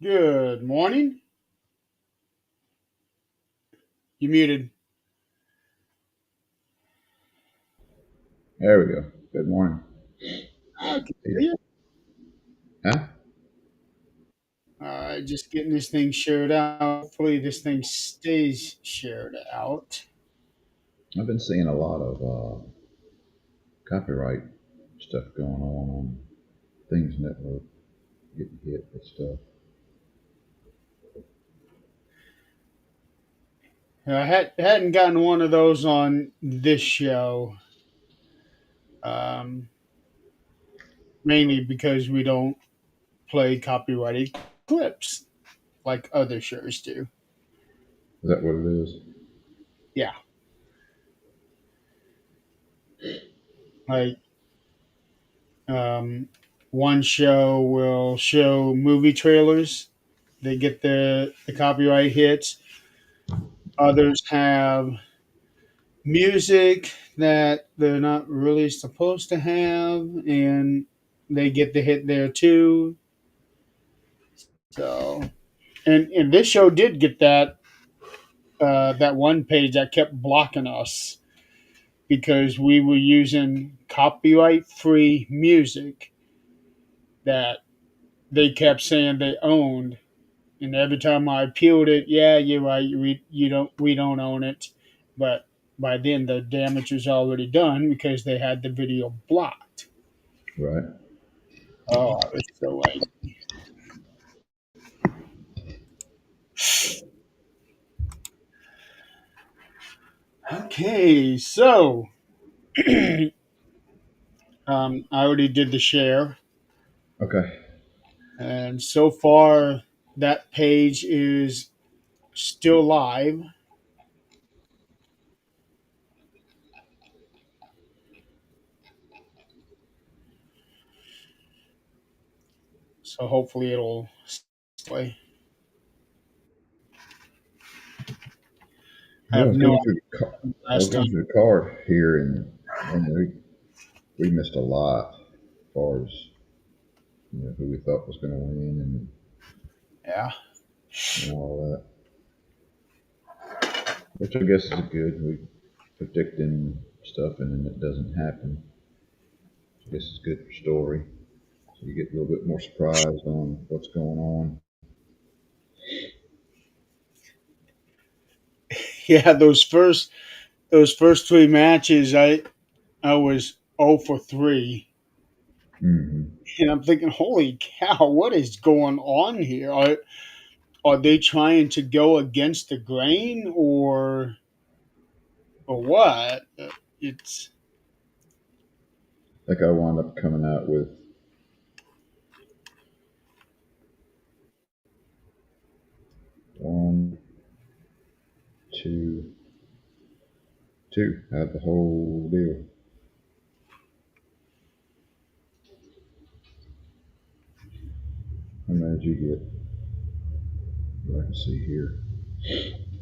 Good morning. You muted. There we go. Good morning. I can Yeah. see you. Huh? Just getting this thing shared out. Hopefully, this thing stays shared out. I've been seeing a lot of copyright stuff going on Things Network, getting hit with stuff. Hadn't gotten one of those on this show, um, mainly because we don't play copyrighted clips like other shows do. Is that what it is? Yeah, like um, one show will show movie trailers. They get the copyright hits. Others have music that they're not really supposed to have, and they get the hit there too. So, and this show did get that one page that kept blocking us because we were using copyright free music that they kept saying they owned. And every time I appealed it, yeah, you're right. We don't own it. But by then, the damage was already done because they had the video blocked. Right. Oh, I was so angry. Okay, so I already did the share, Okay. and so far that page is still live. So hopefully it'll stay. I Yeah, I have was no going through I was last going time. through the card here, and we missed a lot as far as who we thought was going to win Yeah, and all that, which I guess is good. We predicting stuff and then it doesn't happen. I guess it's good for story. So you get a little bit more surprised on what's going on. yeah. Those first three matches, I was 0 for 3. Hmm. And I'm thinking, holy cow, what is going on here? Are they trying to go against the grain or what? It's I think I wound up coming out with one, two, two out of the whole deal. How many did you get? What I can see here.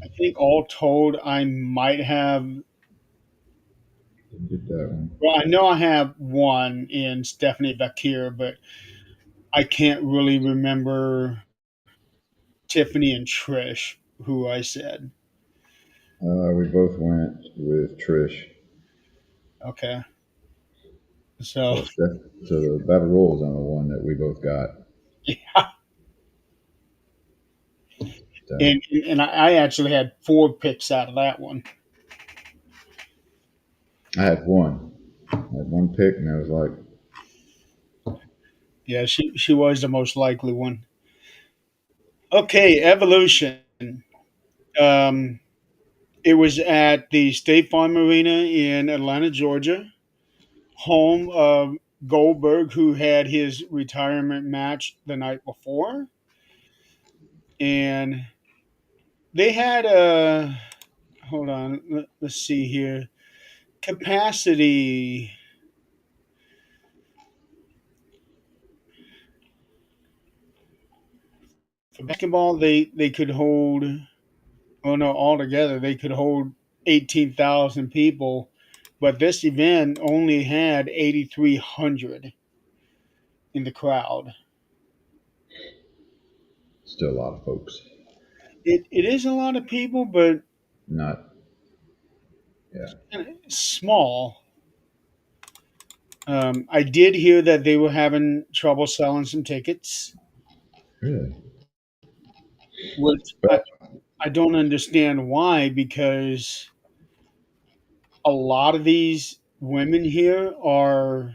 I think all told, I might have. Didn't get that one. Well, I know I have one in Stephanie Bakir, but I can't really remember Tiffany and Trish, who I said. We both went with Trish. Okay, so So the Battle Royal is on the one that we both got. yeah, So and I actually had 4 picks out of that one. I had one. I had one pick, and I was like, Yeah, she was the most likely one. Okay, Evolution. Um, it was at the State Farm Arena in Atlanta, Georgia, home of Goldberg, who had his retirement match the night before, and they had a hold on, let's see here, capacity for basketball. They could hold, oh no, altogether they could hold 18,000 people, but this event only had 8,300 in the crowd. still a lot of folks. It is a lot of people, but Not, yeah, kinda small. I did hear that they were having trouble selling some tickets, really. which Well, I don't understand why, because a lot of these women here are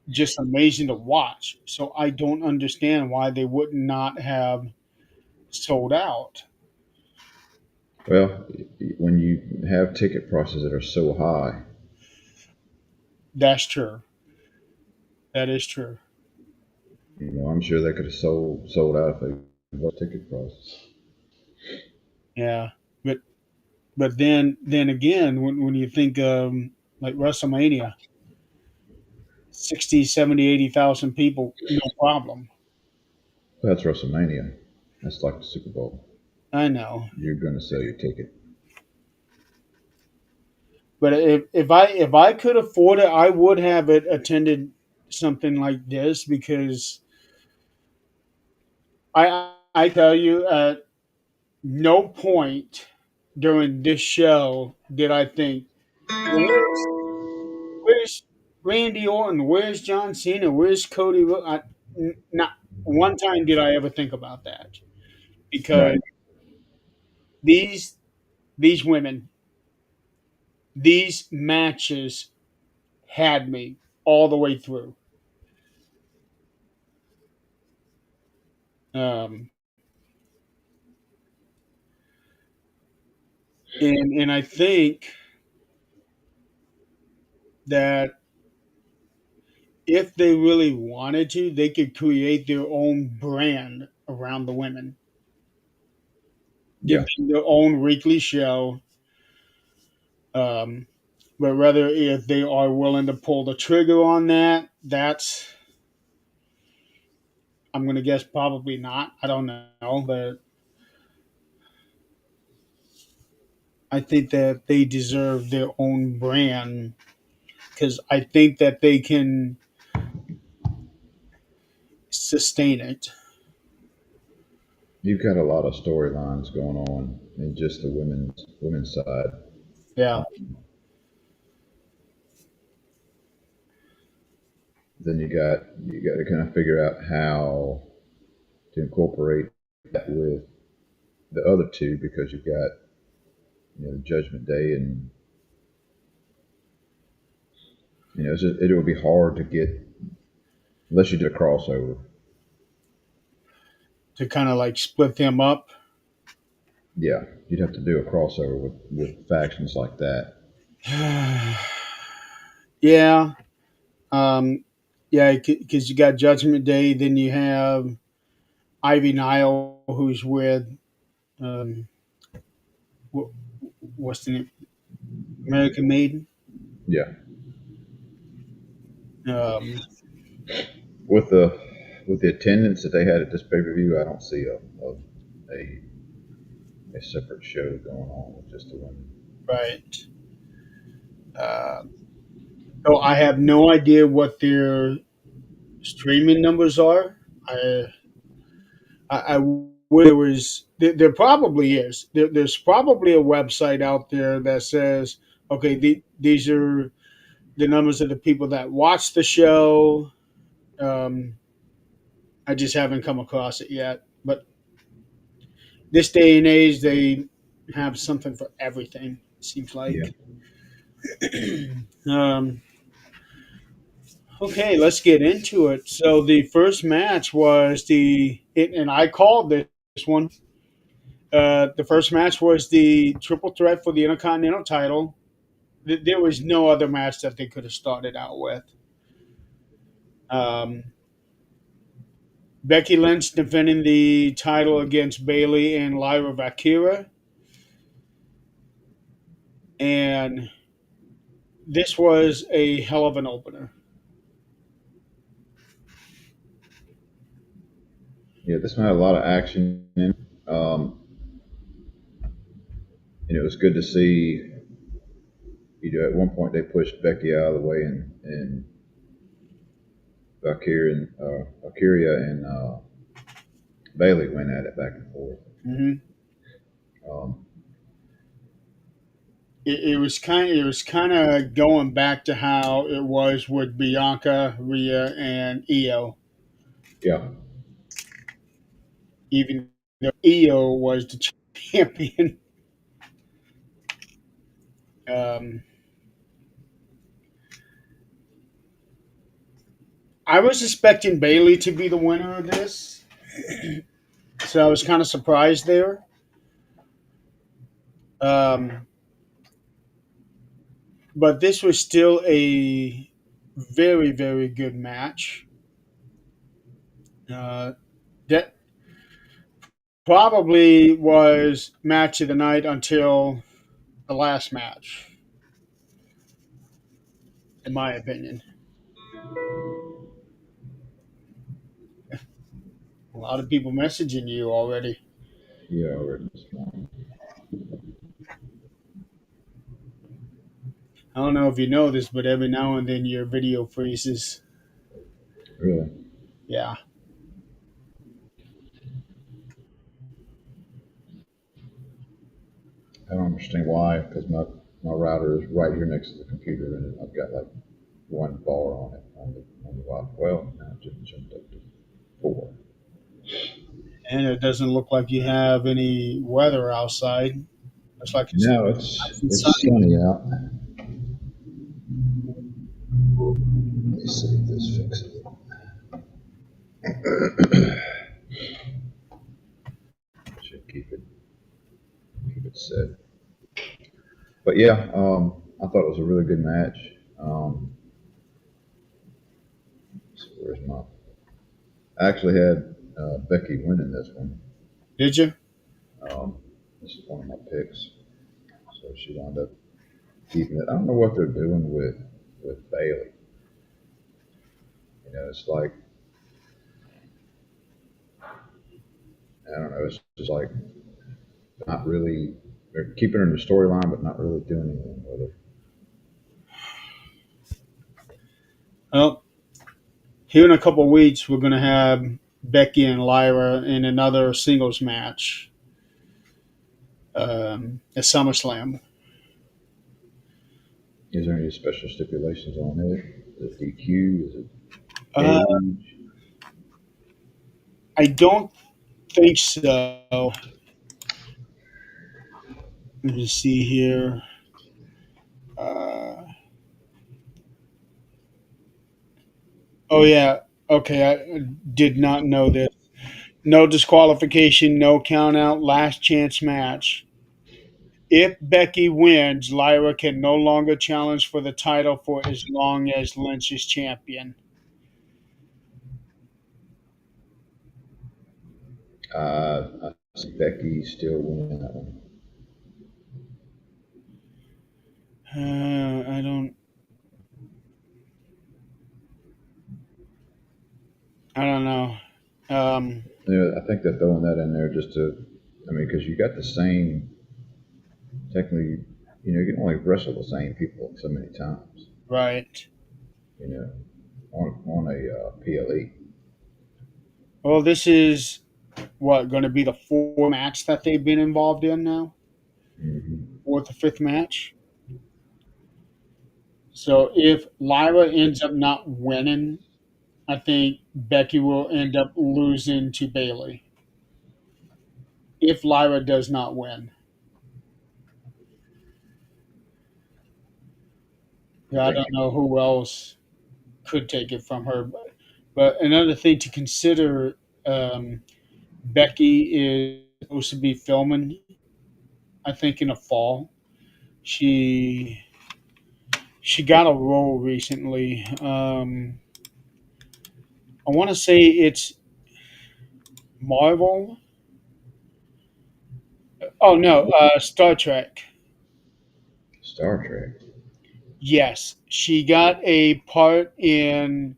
just amazing to watch. So I don't understand why they would not have sold out. well, when you have ticket prices that are so high, That's true. That is true. I'm sure they could have sold out if they low ticket prices. Yeah. But then again, when you think like WrestleMania, 60, 70, 80,000 people, no problem. That's WrestleMania. That's like the Super Bowl. I know. You're going to sell your ticket. But if I could afford it, I would have it attended something like this because I tell you at no point during this show did I think, well, where's Randy Orton, where's John Cena, where's Cody? Not one time did I ever think about that because Right. these these women, these matches had me all the way through. Um, and I think that if they really wanted to, they could create their own brand around the women, give Yeah. them their own weekly show. Um, but whether if they are willing to pull the trigger on that, that's I'm going to guess probably not. I don't know, but I think that they deserve their own brand because I think that they can sustain it. You've got a lot of storylines going on in just the women's side. Yeah, Then you got to kind of figure out how to incorporate that with the other two because you've got Judgment Day and it would be hard to get unless you did a crossover. to kind of like split them up. Yeah, you'd have to do a crossover with factions like that. Yeah, yeah, because you got Judgment Day, then you have Ivy Nile, who's with um, wh- what's the name? American Maiden. Yeah, Um, with the attendance that they had at this pay per view, I don't see a separate show going on with just the women. right. Uh, so I have no idea what their streaming numbers are. I I wish there was. There probably is. There's probably a website out there that says, okay, these are the numbers of the people that watch the show. Um, I just haven't come across it yet. But this day and age, they have something for everything. It seems Yeah, like. um, okay, let's get into it. So the first match was and I called this one. The first match was the triple threat for the Intercontinental title. There was no other match that they could have started out with. Um, Becky Lynch defending the title against Bayley and Lyra Valkyria. And this was a hell of an opener. yeah. This one had a lot of action in it. And it was good to see. At one point they pushed Becky out of the way, and Valkyria and Bailey went at it back and forth. Hmm. Um, It was kind of going back to how it was with Bianca, Rhea, and Io. yeah, Even though Io was the champion, um, I was expecting Bailey to be the winner of this, so I was kind of surprised there. Um, but this was still a very, very good match. Uh, that probably was match of the night until the last match, in my opinion. A lot of people messaging you already. yeah, I read this morning. I don't know if you know this, but every now and then your video freezes. Really, Yeah. I don't understand why. Because my router is right here next to the computer, and I've got like one bar on it on the Wi-Fi. Well, now it just jumped up to four. And it doesn't look like you have any weather outside. Looks like it's No, nice and it's sunny. sunny out. Let me see if this fixes it. Should keep it set. But yeah, I thought it was a really good match. So where's my? I actually had Becky winning this one. Did you? This is one of my picks, so she wound up keeping it. I don't know what they're doing with Bailey. You know, it's like I don't know. It's just like not really. They're keeping her in the storyline, but not really doing anything with her. Well, here in a couple of weeks, we're going to have Becky and Lyra in another singles match at SummerSlam. Is there any special stipulations on it? Is it DQ? Is it Uh, age? I don't think so. Let me see here. Uh, oh, yeah. Okay. I did not know this. No disqualification, no count out, last chance match. If Becky wins, Lyra can no longer challenge for the title for as long as Lynch is champion. I see Becky still winning that one. I don't. I don't know. Um, Yeah, I think they're throwing that in there just to, I mean, because you got the same, technically, you can only wrestle the same people so many times, right. you know, on a PLE. Well, this is what going to be the fourth match that they've been involved in now. Hmm. Fourth or fifth match. So if Lyra ends up not winning, I think Becky will end up losing to Bailey. If Lyra does not win, I yeah, I think, don't know who else could take it from her. But another thing to consider, um, Becky is supposed to be filming, I think, in the fall. She she got a role recently. I want to say it's Marvel. Oh no, Star Trek. Star Trek. Yes, she got a part in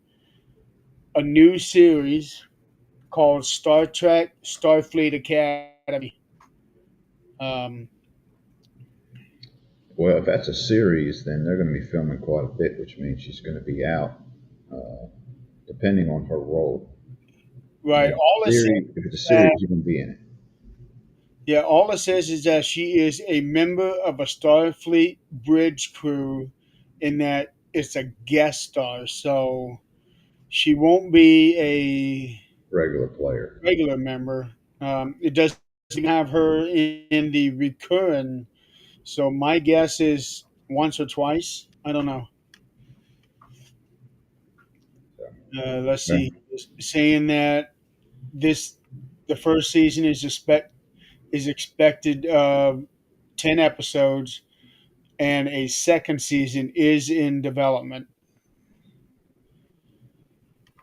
a new series called Star Trek Starfleet Academy. Um, Well, if that's a series, then they're going to be filming quite a bit, which means she's going to be out, uh, depending on her role. right. All it says If it's a that series, you're gonna be in it. yeah, all it says is that she is a member of a Starfleet bridge crew, in that it's a guest star, so she won't be a Regular player. regular member. It doesn't have her in the recurring, so my guess is once or twice. I don't know. So, Let's yeah. see. Saying that this the first season is expected 10 episodes, and a second season is in development.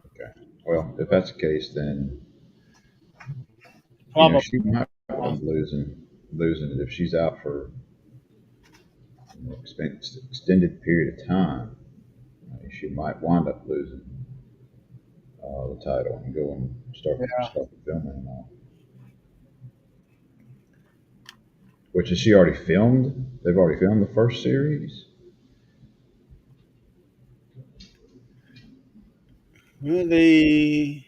Okay. Well, if that's the case, then Probably. she might end up losing it if she's out for extended period of time. She might wind up losing the title and go and Yeah. start the filming and all. Which is she already filmed? They've already filmed the first series. Really?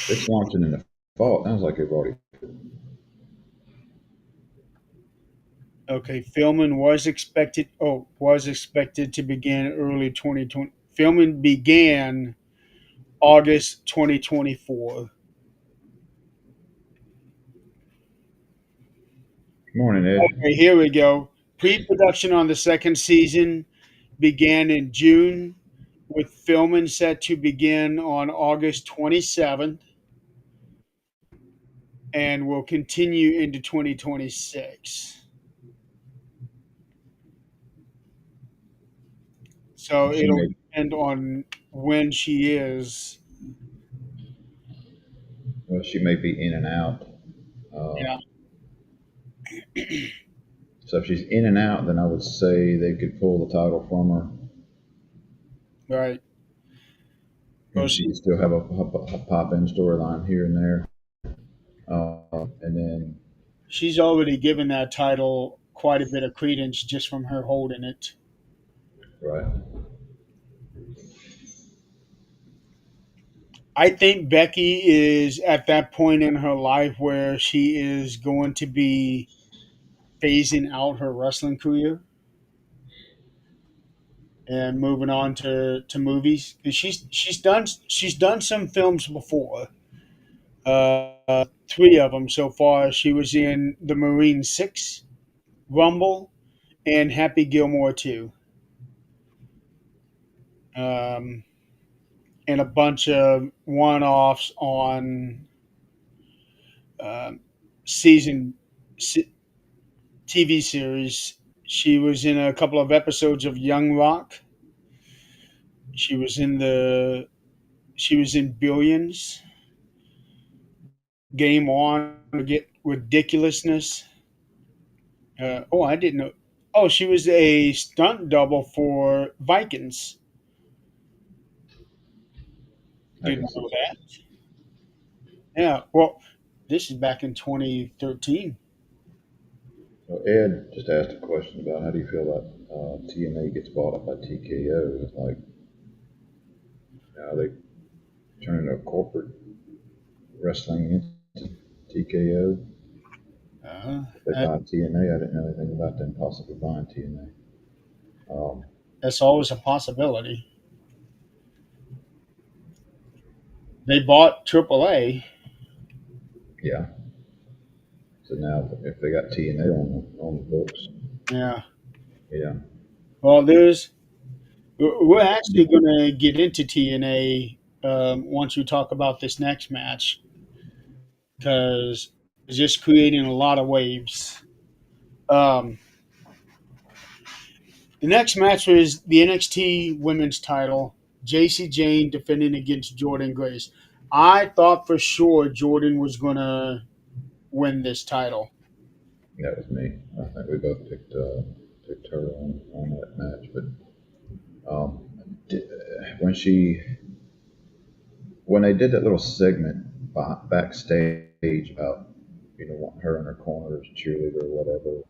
It's launching in the fall. It sounds like they've already. Okay, filming was expected to begin early 2020. Filming began August 2024. Morning, Ed. Okay, here we go. Pre-production on the second season began in June, with filming set to begin on August 27th and will continue into 2026. So She it'll may depend on when she is. she may be in and out. Uh, Yeah, so if she's in and out, then I would say they could pull the title from her, right. Well, and she could still have a pop in storyline here and there. And then she's already given that title quite a bit of credence just from her holding it. right, I think Becky is at that point in her life where she is going to be phasing out her wrestling career and moving on to movies. 'Cause she's done some films before. Three of them so far. She was in The Marine Six, Rumble, and Happy Gilmore 2. Um, and a bunch of one-offs on um, season TV series. She was in a couple of episodes of Young Rock. She was in the she was in Billions, Game On, Get Ridiculousness. I didn't know. Oh, she was a stunt double for Vikings. I Didn't can see know that. that. Yeah. Well, this is back in 2013. So Ed just asked a question about how do you feel about TNA gets bought up by TKO? It's like now they turn into a corporate wrestling entity, TKO. Uh, If they that, buy TNA, I didn't know anything about them possibly buying TNA. that's always a possibility. They bought AAA. Yeah. So now if they got TNA on the books, Yeah. yeah. Well, we're actually going to get into TNA once we talk about this next match, because it's just creating a lot of waves. Um, the next match was the NXT Women's Title. JC Jane defending against Jordan Grace. I thought for sure Jordan was going to win this title. That was me. I think we both picked her on that match. But um, when they did that little segment backstage about wanting her in her corner as a cheerleader or whatever,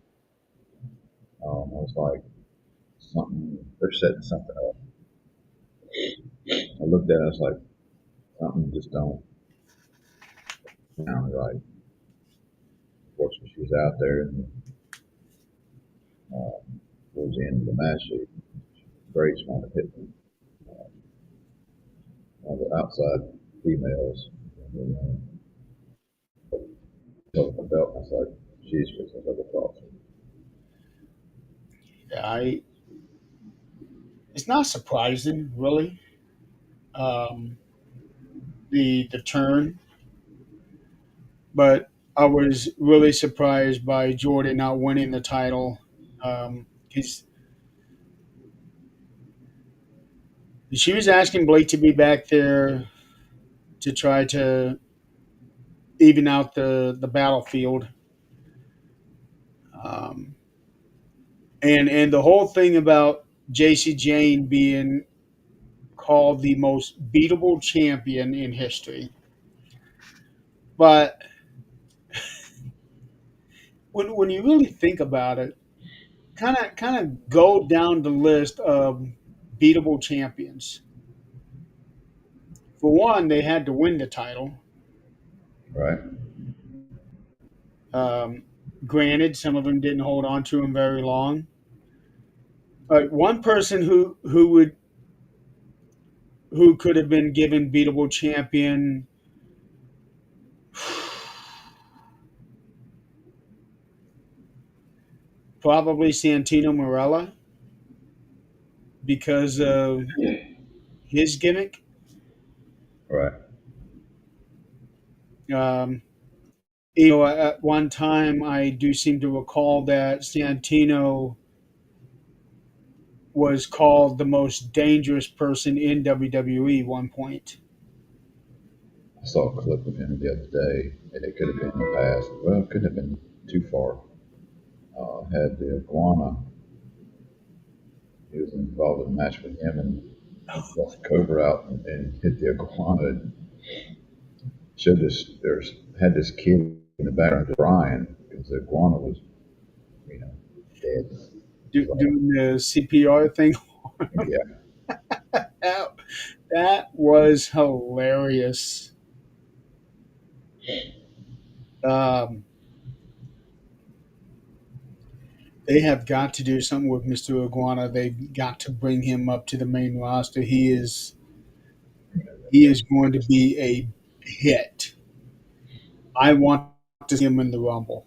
I was like, something they're setting something up. I looked at it, I was like, Something just don't sound right. Fortunately, she was out there, and towards the end of the match, she Grace might have hit one of the outside females. And, took the belt. I was like, "Jeez, I never thought." I it's not surprising, really. Um, the turn, but I was really surprised by Jordan not winning the title. He's She was asking Blake to be back there to try to even out the battlefield, um, and the whole thing about JC Jane being called the most beatable champion in history. But when you really think about it, kind of go down the list of beatable champions. For one, they had to win the title. Right? Um, Granted, some of them didn't hold on to him very long. But one person who could have been given beatable champion, probably Santino Marella because of his gimmick. Right. Um, at one time, I do seem to recall that Santino was called the most dangerous person in WWE one point. I saw a clip of him the other day, and it could have been in the past. Well, it couldn't have been too far. Had the iguana. He was involved in a match with him, and he brought the Cobra out and hit the iguana. And showed this. There's had this kid in the background crying because the iguana was, you know, dead. So, Doing the CPR thing. yeah, that, that was hilarious. Um, they have got to do something with Mr. Iguana. They've got to bring him up to the main roster. He is going to be a hit. I want to see him in the Rumble.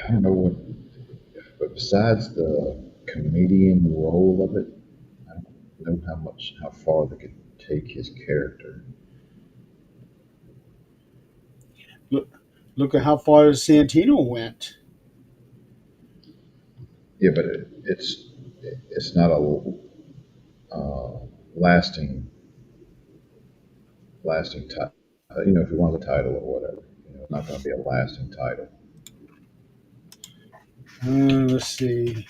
I don't know what, but besides the comedian role of it, I don't know how far they could take his character. Look, look at how far Santino went. Yeah, but it's not a lasting title. If he wants a title or whatever, it's not going to be a lasting title. Let's see.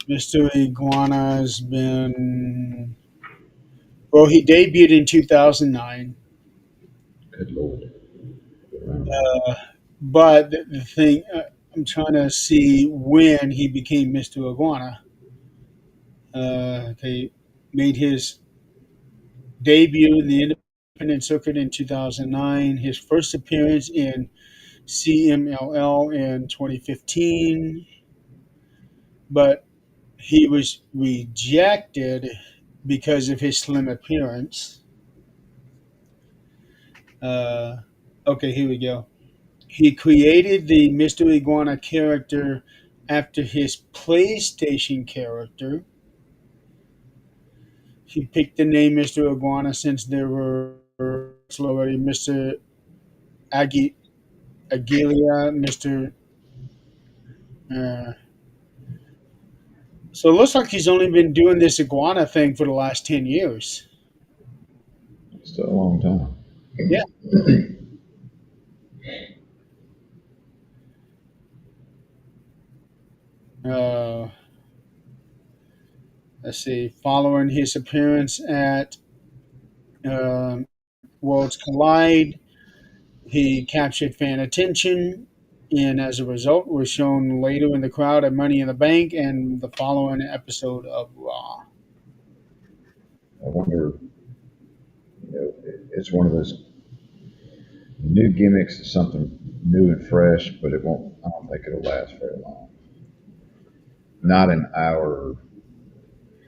Mr. Iguana has been. Well, he debuted in 2009. Good lord. Uh, but the thing, I'm trying to see when he became Mr. Iguana. They made his debut in the independent circuit in 2009. His first appearance in CMLL in 2015, but he was rejected because of his slim appearance. Uh, okay, here we go. He created the Mr. Iguana character after his PlayStation character. He picked the name Mr. Iguana since there were already Mr. Agi- Agilia, Mr. Uh, so it looks like he's only been doing this iguana thing for the last 10 years. Still a long time. Yeah. Uh, let's see. Following his appearance at um Worlds Collide, he captured fan attention, and as a result, was shown later in the crowd at Money in the Bank and the following episode of Raw. I wonder, it's one of those new gimmicks. It's something new and fresh, but it won't. I don't think it'll last very long. Not in our,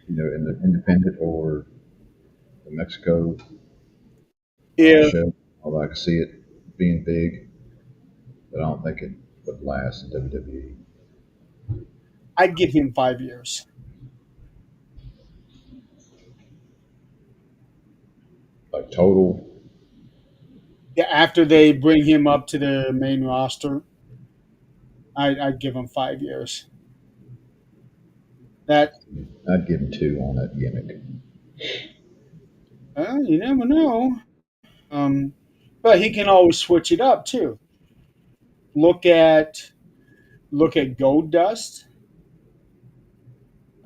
in the independent or the Mexico Yeah, show. Although I can see it being big, but I don't think it would last in WWE. I'd give him 5 years. Like total, Yeah, after they bring him up to the main roster, I'd give him 5 years. That I'd give him two on that gimmick. you never know. But he can always switch it up too. Look at look at Gold Dust.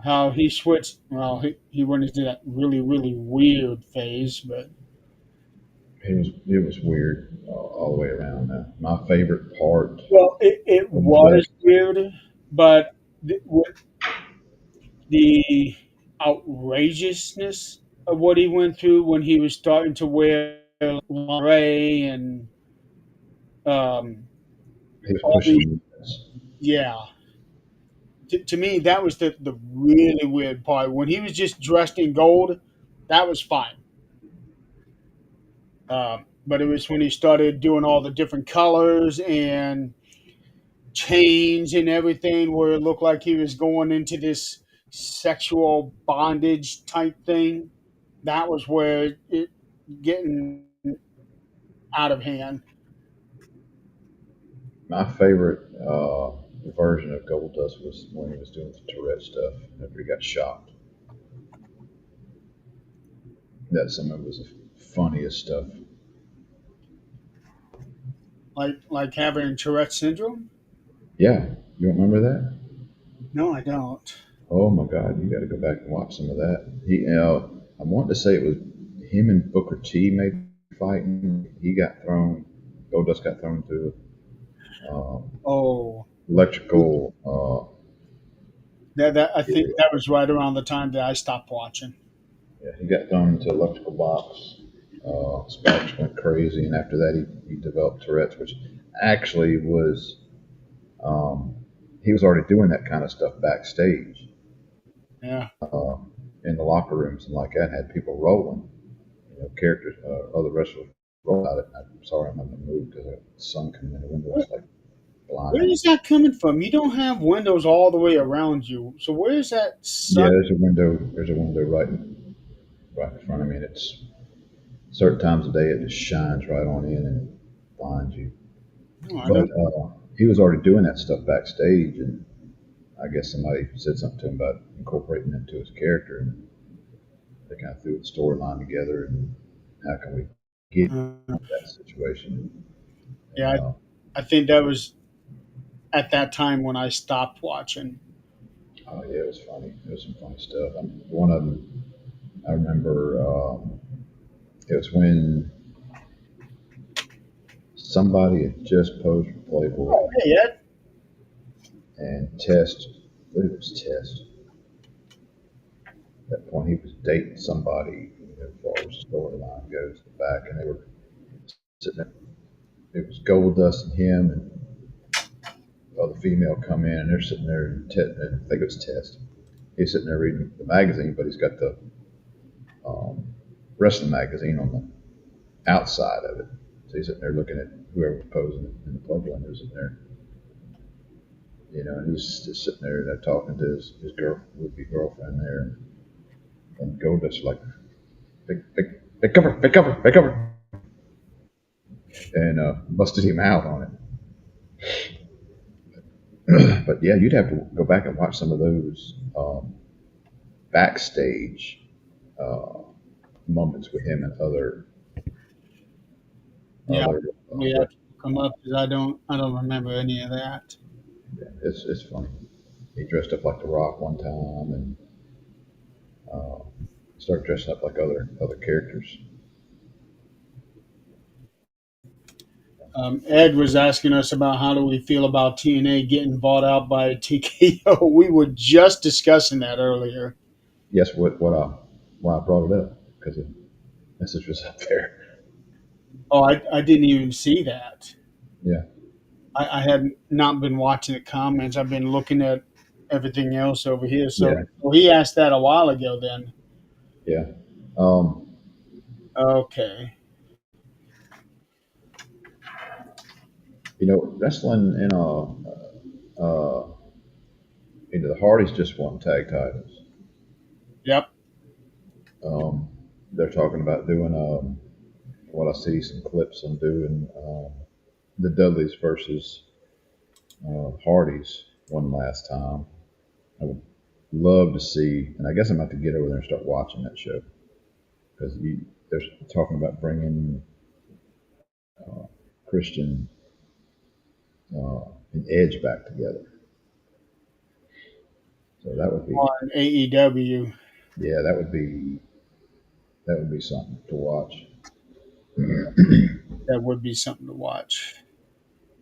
How he switched. Well, he went into that really weird phase, but It was weird all the way around. My favorite part well, it of his was last. weird. But with the outrageousness of what he went through when he was starting to wear lingerie and um, He was all the pushing limits. yeah. To me, that was the really weird part. When he was just dressed in gold, that was fine. But it was when he started doing all the different colors and chains and everything, where it looked like he was going into this sexual bondage type thing. That was where it getting out of hand. My favorite version of Goldust was when he was doing the Tourette stuff after he got shot. That some of it was the funniest stuff. Like having Tourette syndrome. Yeah, you don't remember that? No, I don't. Oh my God, you got to go back and watch some of that. I want to say it was him and Booker T maybe fighting. He got thrown. Goldust got thrown through um, Oh, electrical. that I think that was right around the time that I stopped watching. Yeah, he got thrown into electrical box. Sparks went crazy, and after that, he developed Tourette's, which actually was um, he was already doing that kind of stuff backstage Yeah. uh, in the locker rooms and like that. Had people rolling, characters, other wrestlers roll out it. I'm sorry, I'm in the mood because the sun coming in the window Where, is like where blinding me. is that coming from? You don't have windows all the way around you. So where is that Yeah, sun? there's a window. There's a window right in front of me, and it's certain times of day it just shines right on in and blinds you. No, I But don't. he was already doing that stuff backstage, and I guess somebody said something to him about incorporating it into his character, and they kind of threw the storyline together. And how can we get Uh, that situation? yeah, And I think that was at that time when I stopped watching. oh yeah, it was funny. It was some funny stuff. One of them, I remember, it was when somebody had just posed for Playboy, Oh, hey Ed. and Test, I believe it was Test. At that point, he was dating somebody, as far as the storyline goes, the back, and they were sitting there. It was Goldust and him, and the other female come in, and they're sitting there, and I think it was Test. He's sitting there reading the magazine, but he's got the um, wrestling magazine on the outside of it. So he's sitting there looking at whoever was posing in the Playboy, and he was sitting there, and he's just sitting there, talking to his girl, would-be girlfriend there, and Goldust like, big cover, big cover, big cover, and busted him out on it. But yeah, you'd have to go back and watch some of those backstage uh, moments with him and Yeah, other. we have to come up because I don't remember any of that. It's funny. He dressed up like The Rock one time and uh, started dressing up like other characters. Ed was asking us about how do we feel about TNA getting bought out by TKO. We were just discussing that earlier. Yes, what I why I brought it up. because the message was up there. Oh, I didn't even see that. Yeah, I had not been watching the comments. I've been looking at everything else over here. yeah, So he asked that a while ago. Then yeah. Um, okay, wrestling uh, the Hardys just won tag titles. yep. Um, they're talking about doing what I see some clips on doing the Dudleys versus Hardys one last time. I would love to see, and I guess I'm about to get over there and start watching that show because they're talking about bringing uh, Christian and Edge back together. So that would be, On AEW, yeah, that would be something to watch. that would be something to watch.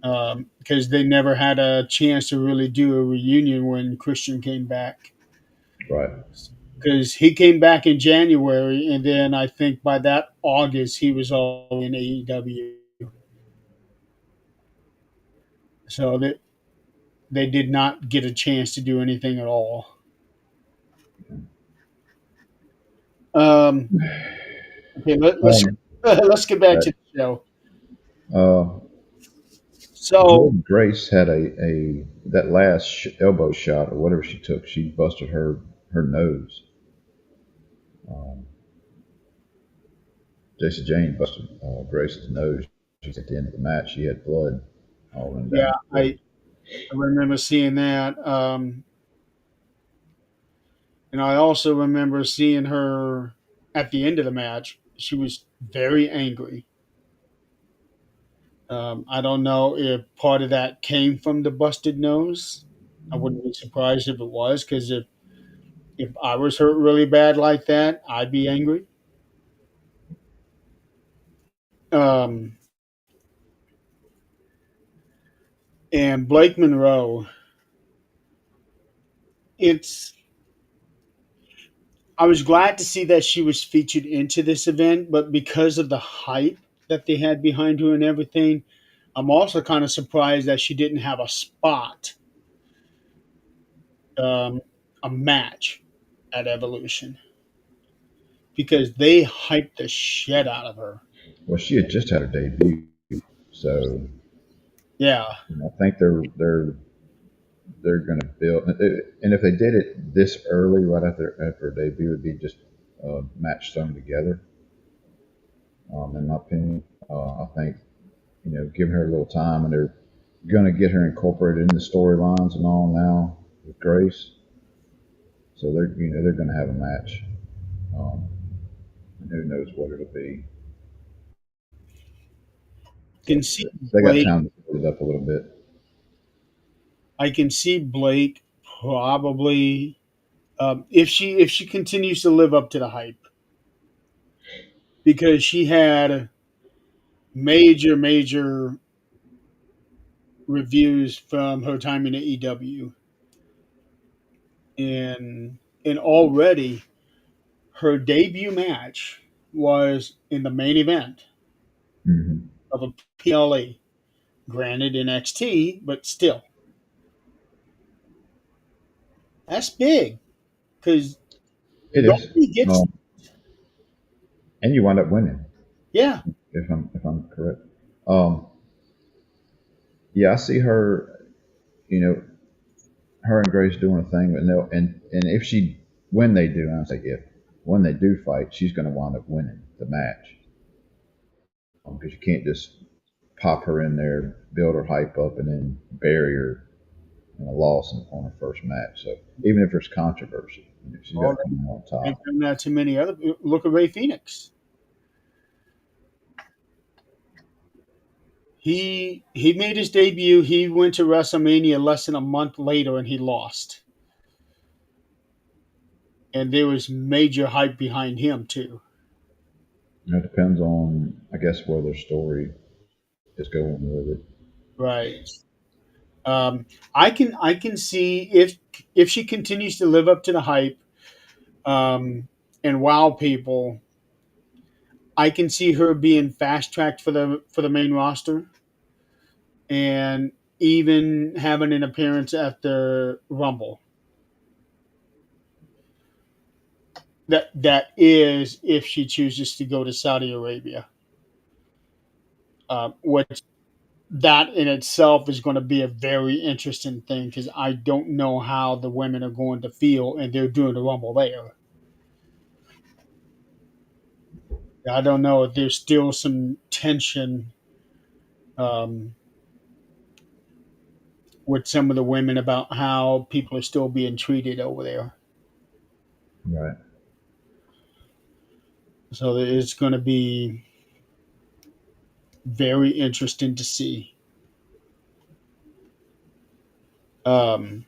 Because they never had a chance to really do a reunion when Christian came back. Right. Because he came back in January, and then I think by that August he was all in AEW. So they did not get a chance to do anything at all. Um, okay, Um, let's get back that to the show. uh, So Jordan Grace had that last elbow shot or whatever she took. She busted her nose. Um, Jason Jane busted Grace's nose. She's at the end of the match. She had blood all running down yeah, her face. I remember seeing that. And I also remember seeing her at the end of the match. She was very angry. I don't know if part of that came from the busted nose. I wouldn't be surprised if it was, because if I was hurt really bad like that, I'd be angry. Um, and Blake Monroe, it's I was glad to see that she was featured into this event, but because of the hype that they had behind her and everything, I'm also kind of surprised that she didn't have a spot, um, a match at Evolution, because they hyped the shit out of her. Well, she had just had her debut, so Yeah, I think they're going to build. And if they did it this early, right after her debut, it would be just a match sewn together. In my opinion, I think giving her a little time, and they're going to get her incorporated in the storylines and all now with Grace. So they're going to have a match. Um, and who knows what it'll be. can So see they got Blake. time to build it up a little bit. I can see Blake probably, if she continues to live up to the hype, because she had major reviews from her time in AEW, and already her debut match was in the main event Hmm. of a PLE. Granted NXT, but still, that's big because It is, nobody gets. um, and you wind up winning Yeah, if I'm correct. Um, yeah, I see her. You know, her and Grace doing a thing, but no, and if she when they do, I don't say if when they do fight, she's going to wind up winning the match because you can't just pop her in there, build her hype up, and then bury her in a loss on her first match. So even if there's controversy, she's got well, to come out on they've top. done that to many other. Look at Ray Phoenix. He made his debut. He went to WrestleMania less than a month later, and he lost. And there was major hype behind him too. It depends on, I guess, where their story is going with it. Right. I can see if she continues to live up to the hype, and wow people. I can see her being fast tracked for the main roster, and even having an appearance at the Rumble. That is if she chooses to go to Saudi Arabia. Which that in itself is going to be a very interesting thing because I don't know how the women are going to feel, and they're doing the Rumble there. I don't know if there's still some tension um, with some of the women about how people are still being treated over there. Right. So it's going to be very interesting to see. Um,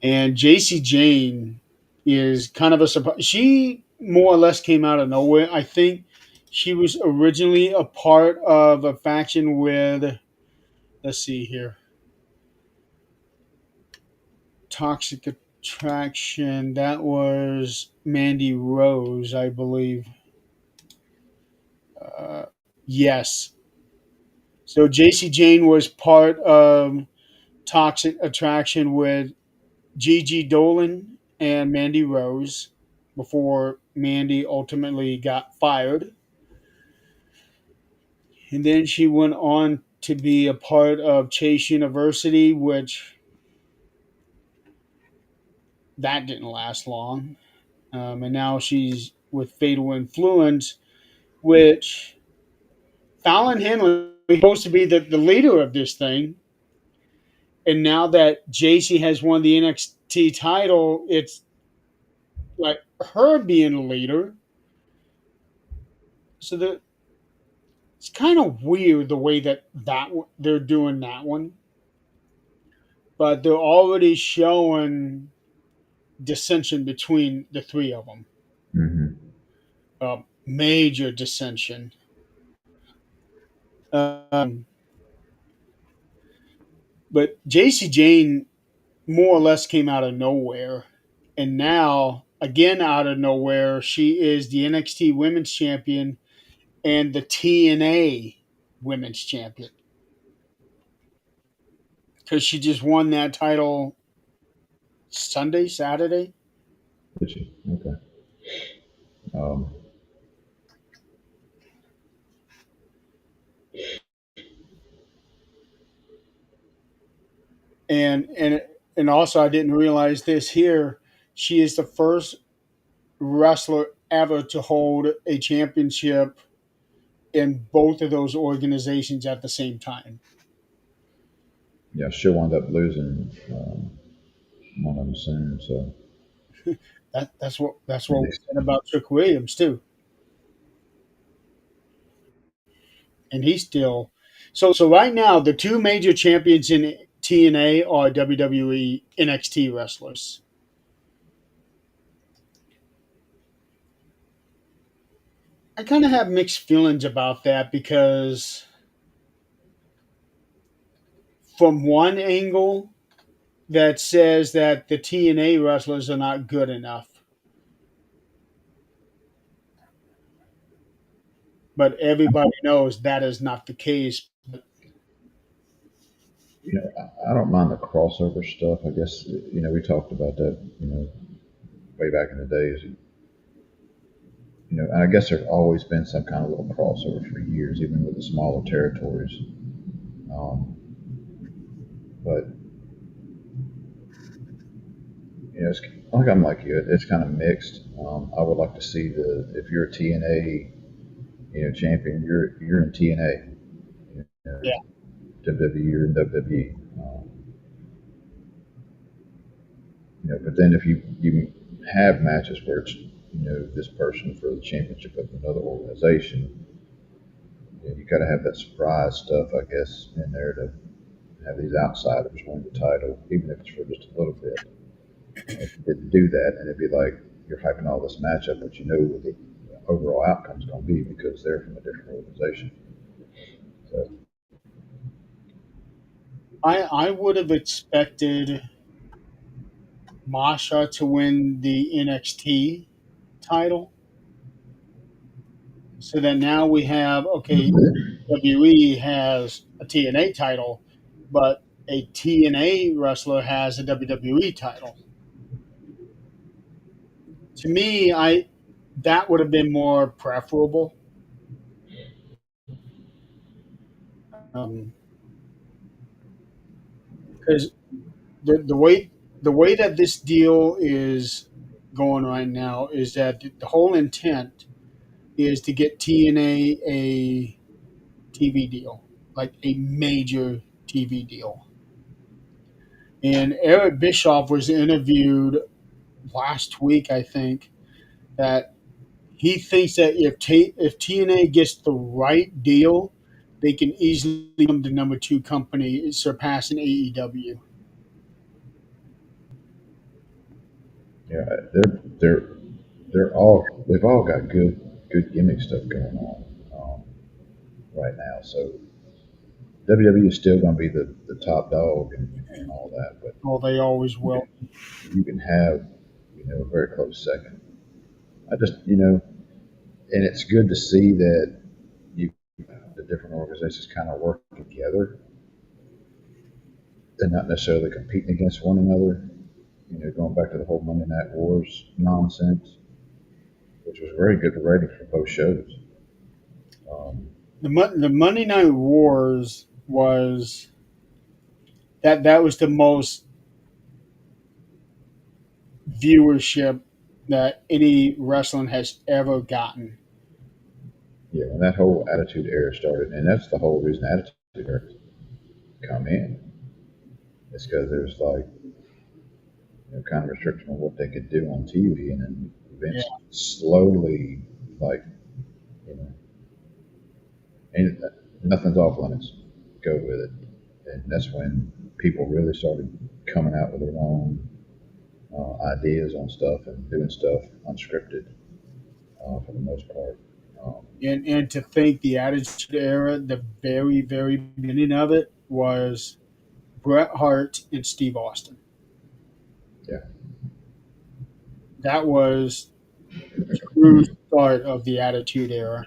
and JC Jane is kind of a surprise. She more or less came out of nowhere. I think she was originally a part of a faction with, let's see here, Toxic Attraction. That was Mandy Rose, I believe. Uh, yes. So JC Jane was part of Toxic Attraction with Gigi Dolan and Mandy Rose before Mandy ultimately got fired. And then she went on to be a part of Chase University, which that didn't last long. And now she's with Fatal Influence, which Fallon Henley was supposed to be the leader of this thing. And now that JC has won the NXT title, it's like her being the leader. So it's kind of weird the way that they're doing that one, but they're already showing dissension between the three of them. Mm-hmm. Major dissension. Um, but JC Jane more or less came out of nowhere, and now again out of nowhere, she is the NXT Women's Champion and the TNA Women's Champion because she just won that title Sunday, Saturday. Did she? Okay. Um, and and also I didn't realize this here. She is the first wrestler ever to hold a championship in both of those organizations at the same time. yeah, she'll wind up losing one of them soon. So That's what at we least, said about Trick Williams too, and he's still so right now the two major champions in TNA are WWE NXT wrestlers. I kind of have mixed feelings about that because from one angle that says that the TNA wrestlers are not good enough. But everybody knows that is not the case. I don't mind the crossover stuff. I guess we talked about that. Way back in the days. And I guess there's always been some kind of little crossover for years, even with the smaller territories. Um, but it's like I'm like you. It's kind of mixed. I would like to see the if you're a TNA champion, you're in TNA, Yeah, WWE or WWE. But then if you have matches where it's this person for the championship of another organization, you got to have that surprise stuff, I guess, in there to have these outsiders win the title, even if it's for just a little bit. If you didn't do that, and it'd be like you're hyping all this matchup, but you know what the overall outcome's going to be because they're from a different organization. So I would have expected Masha to win the NXT title So then now we have, okay, WWE has a TNA title, but a TNA wrestler has a WWE title. To me, I that would have been more preferable, because the way that this deal is going right now is that the whole intent is to get TNA a TV deal, like a major TV deal. And Eric Bischoff was interviewed last week, I think, that he thinks that if TNA gets the right deal, they can easily become the number two company, surpassing AEW. Yeah, they've all got good gimmick stuff going on right now. So WWE is still going to be the top dog and all that, but Oh, they always you will. can you can have a very close second. I just and it's good to see that you the different organizations kind of work together and not necessarily competing against one another. Going back to the whole Monday Night Wars nonsense, which was very good for ratings for both shows. Um, The Monday Night Wars was that was the most viewership that any wrestling has ever gotten. yeah, when that whole Attitude Era started, and that's the whole reason Attitude Era come in. It's because there's like kind of restriction on what they could do on TV, and then Yeah, Vince slowly like you know, and nothing's off limits. Go with it, and that's when people really started coming out with their own ideas on stuff and doing stuff unscripted for the most part. Um, and to think the Attitude Era, the very beginning of it was Bret Hart and Steve Austin. yeah, That was true start of the Attitude Era,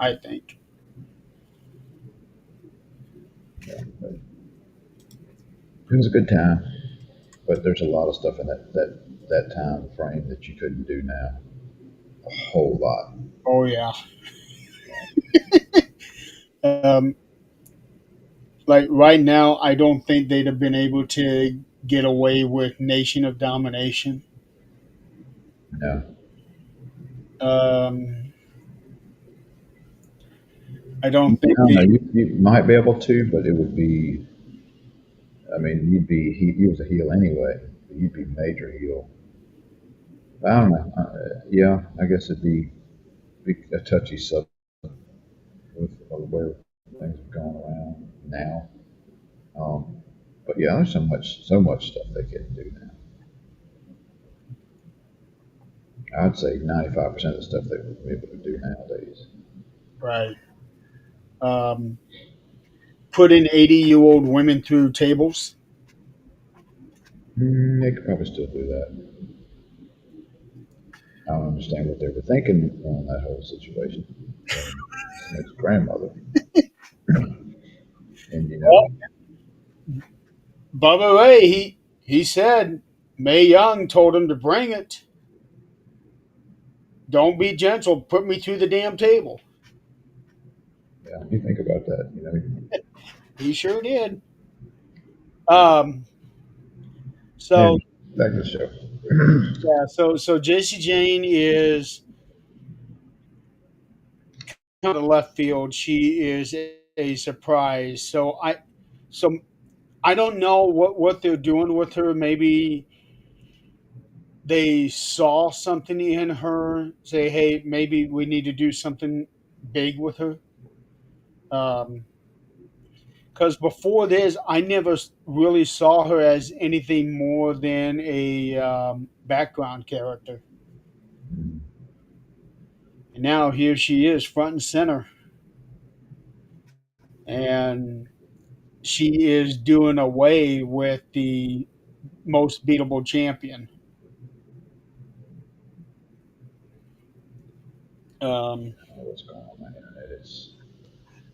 I think. yeah, but it was a good time, but there's a lot of stuff in that time frame that you couldn't do now. A whole lot. Oh yeah. Um, like right now, I don't think they'd have been able to get away with Nation of Domination. No, Um, I I don't think don't know. they. You might be able to, but it would be. I mean, he was a heel anyway. You'd be major heel. I don't know. Yeah, I guess it'd be a touchy subject with where things have gone around now. Um, but yeah, there's so much stuff they can do now. I'd say 95% of the stuff they would be able to do nowadays. Right. Um, Putting 80-year-old women through tables. They could probably still do that. I don't understand what they were thinking on that whole situation. And his grandmother, and Well, Bubba Ray, he said Mae Young told him to bring it. Don't be gentle. Put me through the damn table. yeah, you think about that. He sure did. Um, so Anyway, back to the show. yeah, so JC Jane is kind of left field. She is a surprise. So I don't know what they're doing with her. Maybe they saw something in her. Say, hey, maybe we need to do something big with her. Because before this, I never really saw her as anything more than a background character. And now here she is, front and center, and she is doing away with the most beatable champion. What's going on my internet?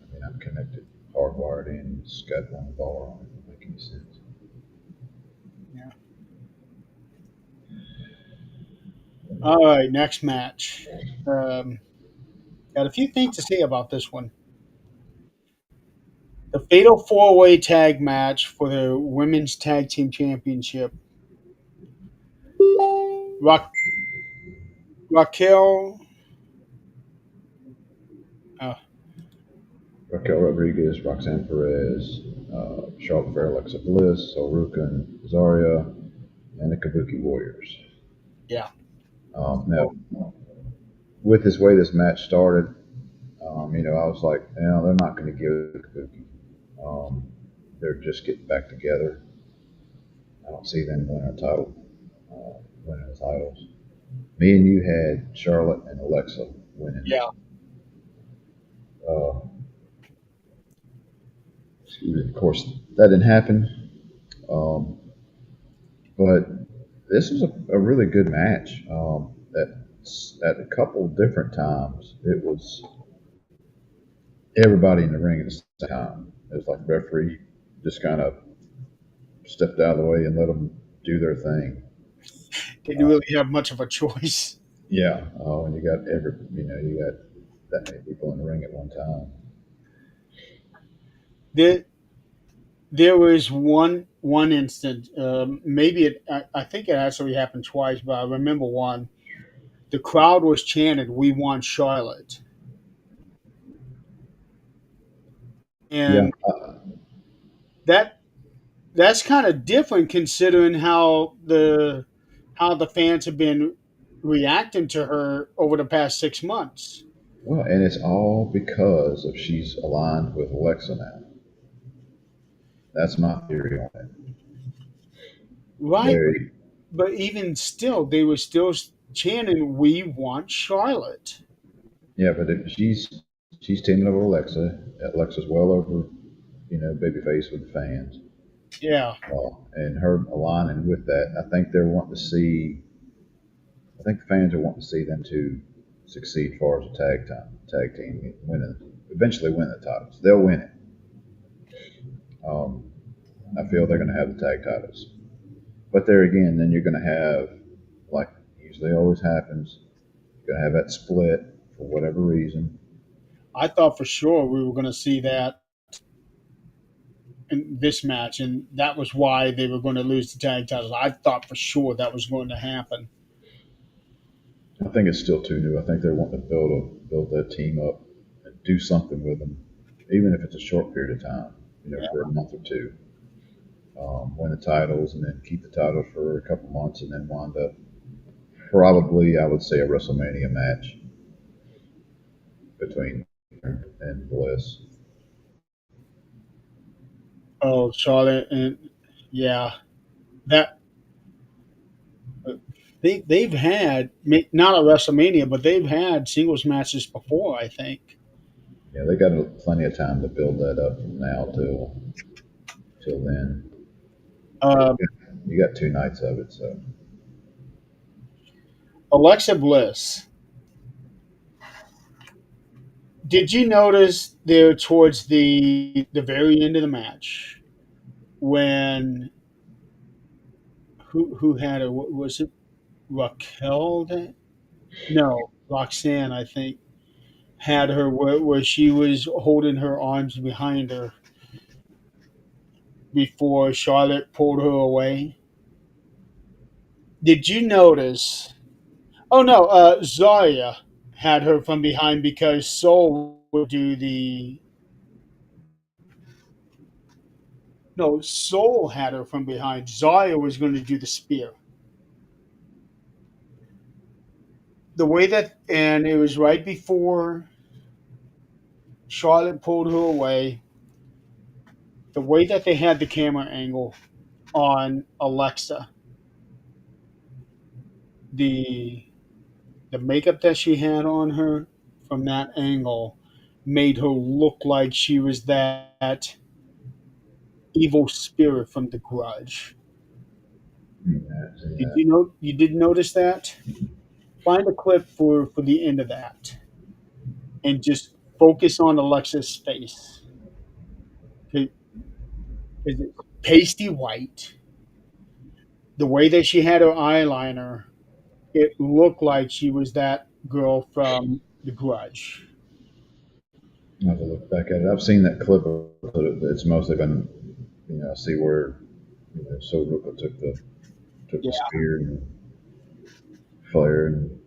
I mean, I'm connected, hardwired in. It's got one bar on it. Doesn't make any sense. Yeah. All right, next match. Um, got a few things to say about this one. The Fatal Four Way Tag Match for the Women's Tag Team Championship. Ra- Raquel. Uh, Raquel Rodriguez, Roxanne Perez, Charlotte Flair, Alexa Bliss, Oruka and Zarya, and the Kabuki Warriors. yeah, Now, with this way this match started, I was like, they're not going to give it to Kabuki. Um, they're just getting back together. I don't see them winning the titles. Me and you had Charlotte and Alexa winning. yeah. Uh, Excuse me. Of course, that didn't happen. Um, but this was a really good match. At a couple different times, it was everybody in the ring at the same time. It was like the referee just kind of stepped out of the way and let them do their thing. Didn't really have much of a choice. Yeah, and you got that many people in the ring at one time. There, there was one instant. Maybe I think it actually happened twice, but I remember one. The crowd was chanting, "We want Charlotte," Yeah, and that that's kind of different considering how the fans have been reacting to her over the past 6 months. well, and it's all because of she's aligned with Alexa now. That's my theory on it. Right, They but even still, they were still chanting, "We want Charlotte." Yeah, but if she's teaming up with Alexa. Alexa's well over, babyface with the fans, Yeah, and her aligning with that. I think they're wanting to see. I think the fans are wanting to see them to succeed as far as a tag team, eventually win the titles. They'll win it. Um, I feel they're going to have the tag titles, but there again, then you're going to have, like usually always happens, you're going to have that split for whatever reason. I thought for sure we were going to see that in this match, and that was why they were going to lose the tag titles. I thought for sure that was going to happen. I think it's still too new. I think they're wanting to build that team up and do something with them, even if it's a short period of time, Yeah. for a month or two. Win the titles and then keep the titles for a couple months and then wind up probably, I would say, a WrestleMania match between and Bliss. Oh, Charlotte, and yeah, that they've had not a WrestleMania, but they've had singles matches before. I think. Yeah, they got plenty of time to build that up from now till then. Um, You got 2 nights of it, so Alexa Bliss. Did you notice there towards the very end of the match when who had her? Was it Raquel? No, Roxanne. I think had her where she was holding her arms behind her before Charlotte pulled her away. Did you notice? Oh no, Zarya had her from behind because Soul would do the. No, Soul had her from behind. Zarya was going to do the spear. The way that, and it was right before Charlotte pulled her away. The way that they had the camera angle on Alexa, the the makeup that she had on her from that angle made her look like she was that evil spirit from The Grudge. yeah, Did you know? You did notice that? Find a clip for the end of that. and just focus on Alexa's face. Because it's pasty white. The way that she had her eyeliner, it looked like she was that girl from The Grudge. I have to look back at it. I've seen that clip of it. It's mostly been, I see where, Soruka took Yeah. the spear and Flair and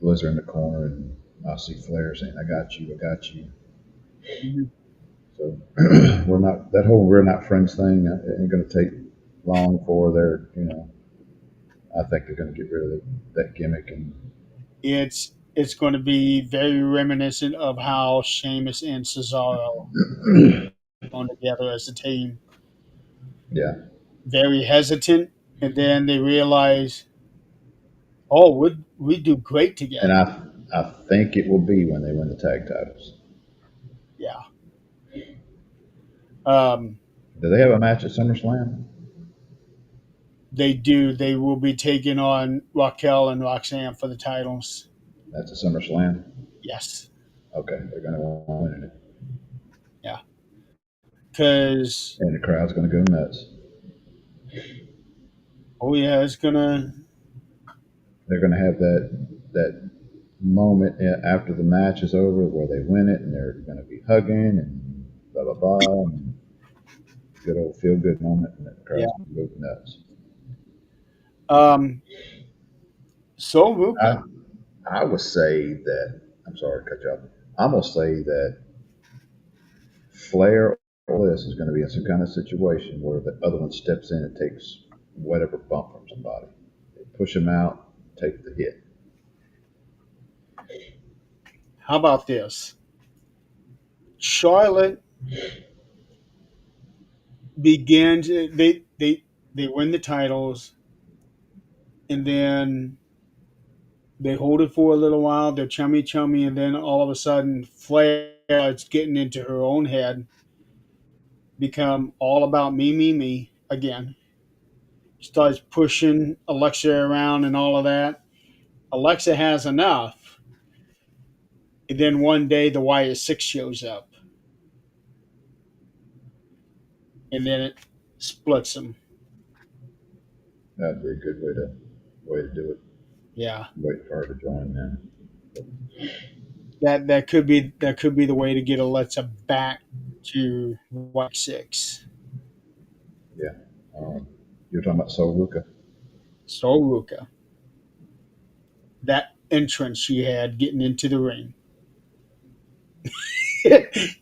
Blizzard in the corner, and I see Flair saying, "I got you, I got you." Mhm. So we're not that whole "we're not friends" thing. Ain't going to take long for they're, I think they're going to get rid of that gimmick, and It's going to be very reminiscent of how Sheamus and Cesaro on together as a team. yeah. Very hesitant, and then they realize, oh, we do great And together. I think it will be when they win the tag titles. Yeah. Um, Do they have a match at SummerSlam? they do. They will be taking on Raquel and Roxanne for the titles. That's a SummerSlam. Yes. Okay, they're going to win it, Yeah. Because, and the crowd's going to go nuts. oh, yeah, it's going to, They're going to have that moment after the match is over where they win it, and they're going to be hugging and blah blah blah, and good old feel good moment, and the yeah. crowd's going to go nuts. Um, so Ruka. I I would say that I'm sorry to cut you off. I'm gonna say that Flair or Bliss is going to be in some kind of situation where the other one steps in and takes whatever bump from somebody. They push him out, take the hit. How about this? Charlotte begins, they win the titles, and then they hold it for a little while. They're chummy chummy, and then all of a sudden, Flair starts getting into her own head, become all about me again. Starts pushing Alexa around and all of that. Alexa has enough, and then one day the Wyatt Six shows up, and then it splits them. That'd be a good way to do it. Yeah, Wait for her to join then. that could be the way to get Alexa back to White Six. Yeah. You're talking about Sol Ruka. So Ruka, that entrance she had getting into the ring.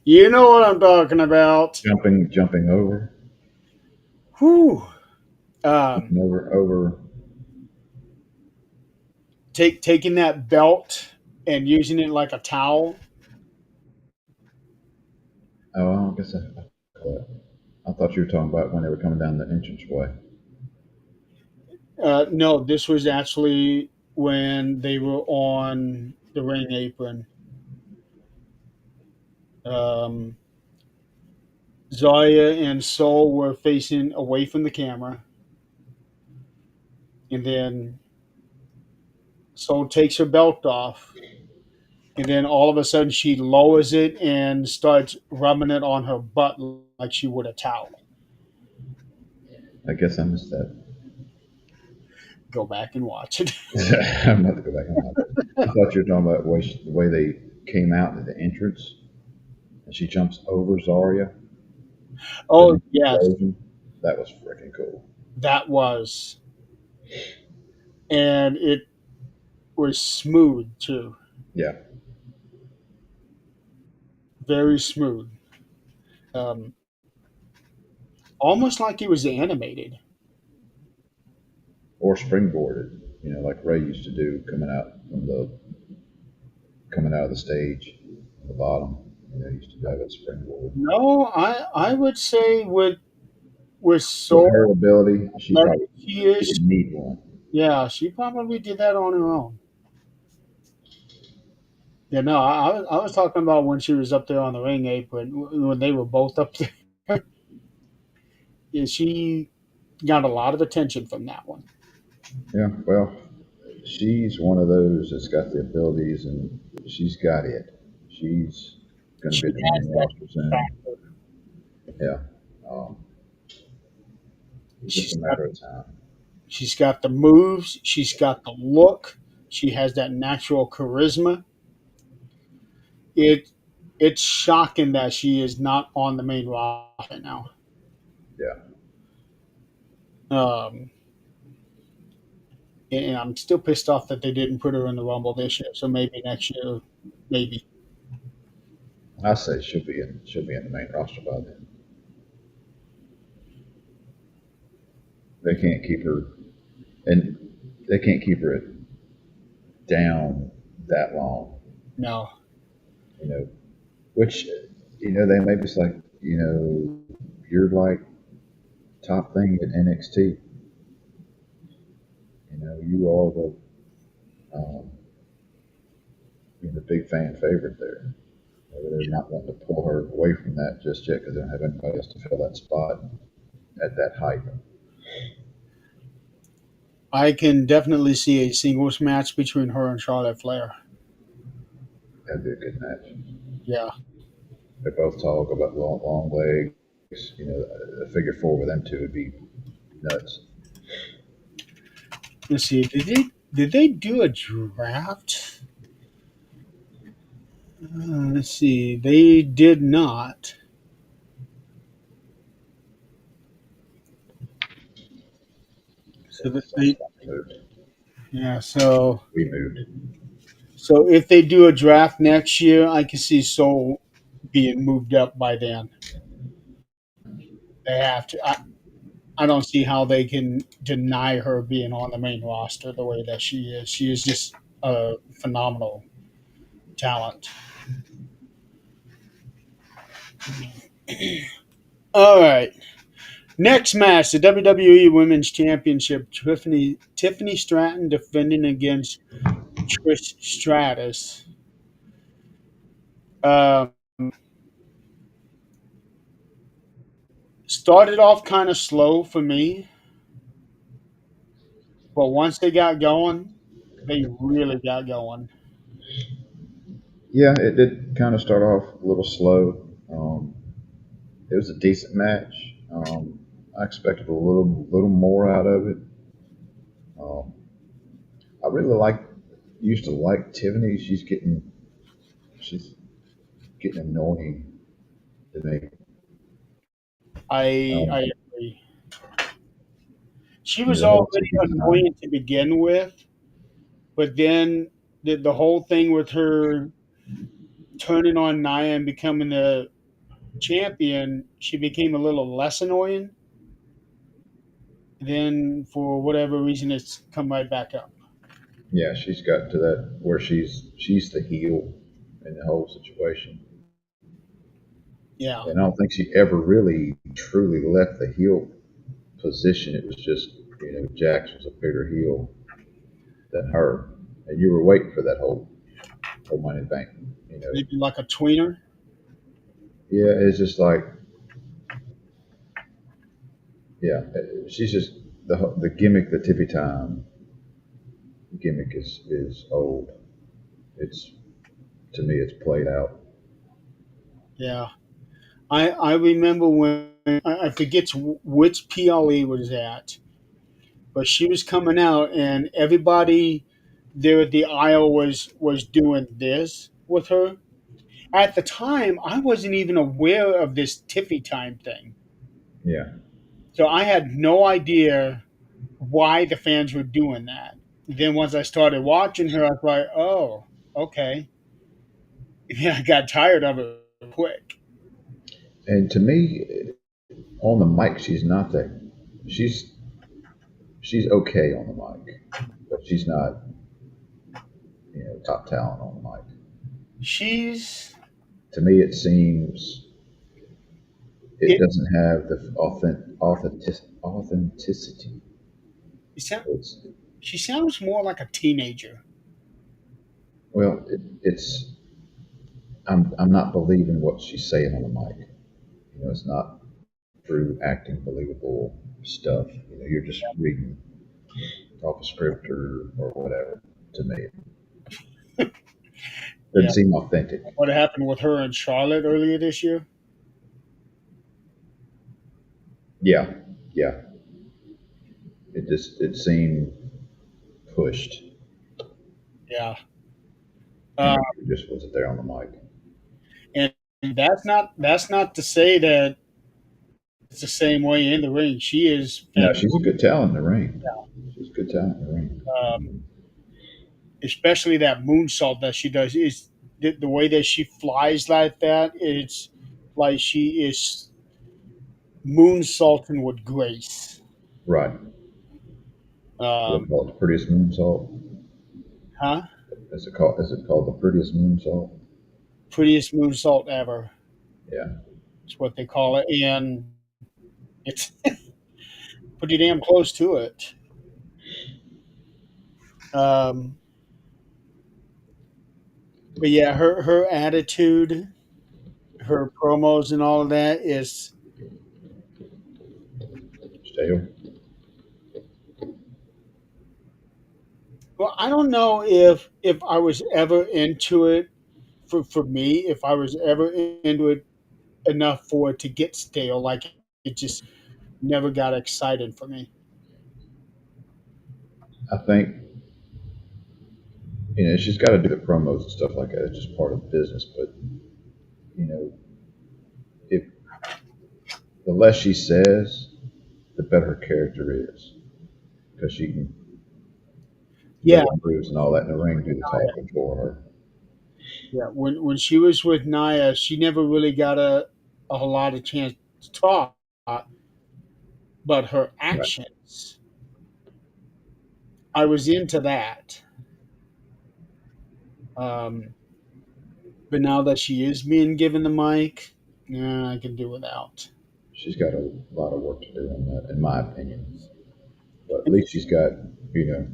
You know what I'm talking about. Jumping over, Whew. jumping over. Taking that belt and using it like a towel. Oh, I guess I thought you were talking about when they were coming down the entrance way. No, this was actually when they were on the ring apron. Um, Zarya and Soul were facing away from the camera, and then Soul takes her belt off, and then all of a sudden she lowers it and starts rubbing it on her butt like she would a towel. I guess I missed that. Go back and watch it. I'm about to go back and watch it. I thought you were talking about the way they came out at the entrance, and she jumps over Zarya in Oh the yes, explosion. That was freaking cool. that was, and it was smooth too, Yeah, very smooth, um, almost like it was animated. or springboarded. Like Ray used to do coming out of the stage, on the bottom. He used to have a springboard. No, I would say with With so her ability, athletic she she is, didn't need one. yeah, she probably did that on her own. Yeah, no, I was talking about when she was up there on the ring apron when they were both up there. Yeah, she got a lot of attention from that one. Yeah, well, she's one of those that's got the abilities, and she's got it. She's going to She be at the has main that roster soon. factor. Yeah, um, it's just a She's got matter of time. she's got the moves. She's got the look. She has that natural charisma. It it's shocking that she is not on the main roster now. Yeah, Um, and I'm still pissed off that they didn't put her in the Rumble this year. So maybe next year, maybe. I say she'll be in the main roster by then. They can't keep her, and they can't keep her down that long. No, You know, which they maybe it's like you're like top thing at NXT. You are the big fan favorite there. Maybe they're not wanting to pull her away from that just yet because they don't have anybody else to fill that spot at that height. I can definitely see a singles match between her and Charlotte Flair. That'd be a good match. Yeah. They both talk about long legs. A figure four with them two would be nuts. Let's see. Did they do a draft? Let's see. They did not. So that they Moved. yeah. So We moved. so if they do a draft next year, I can see Soul being moved up by then. They have to. I don't see how they can deny her being on the main roster the way that she is. She is just a phenomenal talent. All right. Next match, the WWE Women's Championship. Tiffany Stratton defending against Trish Stratus. Um, Started off kind of slow for me, but once they got going, they really got going. Yeah, it did kind of start off a little slow. It was a decent match. I expected a little more out of it. Um, I really used to like Tiffany. She's getting annoying to me. I Um, agree. She was the whole already TV time. annoying to begin with, but then the whole thing with her turning on Nia and becoming the champion, she became a little less annoying. Then, for whatever reason, it's come right back up. Yeah, she's got to that where she's the heel in the whole situation, Yeah, and I don't think she ever really truly left the heel position. It was just Jax was a bigger heel than her, and you were waiting for that whole Money in the Bank. You know, maybe like a tweener. yeah, it's just like yeah, she's just the gimmick, the tippy time gimmick is old. It's to me, it's played out. Yeah, I remember when I forget which PLE was at, but she was coming out and everybody there at the aisle was doing this with her. At the time, I wasn't even aware of this Tiffy time thing, Yeah, so I had no idea why the fans were doing that. Then once I started watching her, I was like, oh, okay. Yeah, I got tired of it quick. and to me, on the mic, she's not that. She's she's okay on the mic, but she's not top talent on the mic. She's To me, it seems it it. doesn't have the authenticity. it sound, It's she sounds more like a teenager. well, it's I'm not believing what she's saying on the mic. It's not true acting, believable stuff. You're just reading off a script or whatever to me. Doesn't Yeah. seem authentic. What happened with her and Charlotte earlier this year? Yeah, yeah. It seemed pushed, Yeah. Uh, and it just wasn't there on the mic. and that's not to say that it's the same way in the ring. She is No, she's a good talent in the ring. fantastic. She's a good talent in the ring. Especially that moonsault that she does is the way that she flies like that. It's like she is moonsaulting with grace. Right. What they Um, call it, the prettiest moonsault. huh? Is it called? Is it called the prettiest moonsault? Prettiest moonsault ever. Yeah. Is what they call it, and it's pretty damn close to it. Um, but yeah, her attitude, her promos, and all of that is. Stale. Well, I don't know if I was ever into it for me. If I was ever into it enough for it to get stale, like it just never got excited for me. I think she's got to do the promos and stuff like that. It's just part of the business. But you know, if the less she says, the better her character is, because she can Yeah, let her moves and all that in the ring do the talking for her. yeah. When she was with Naya, she never really got a whole lot of chance to talk, but her Right. actions, I was into that. Um, but now that she is being given the mic, nah, I can do without. She's got a lot of work to do on that, in my opinion. But at least she's got, you know,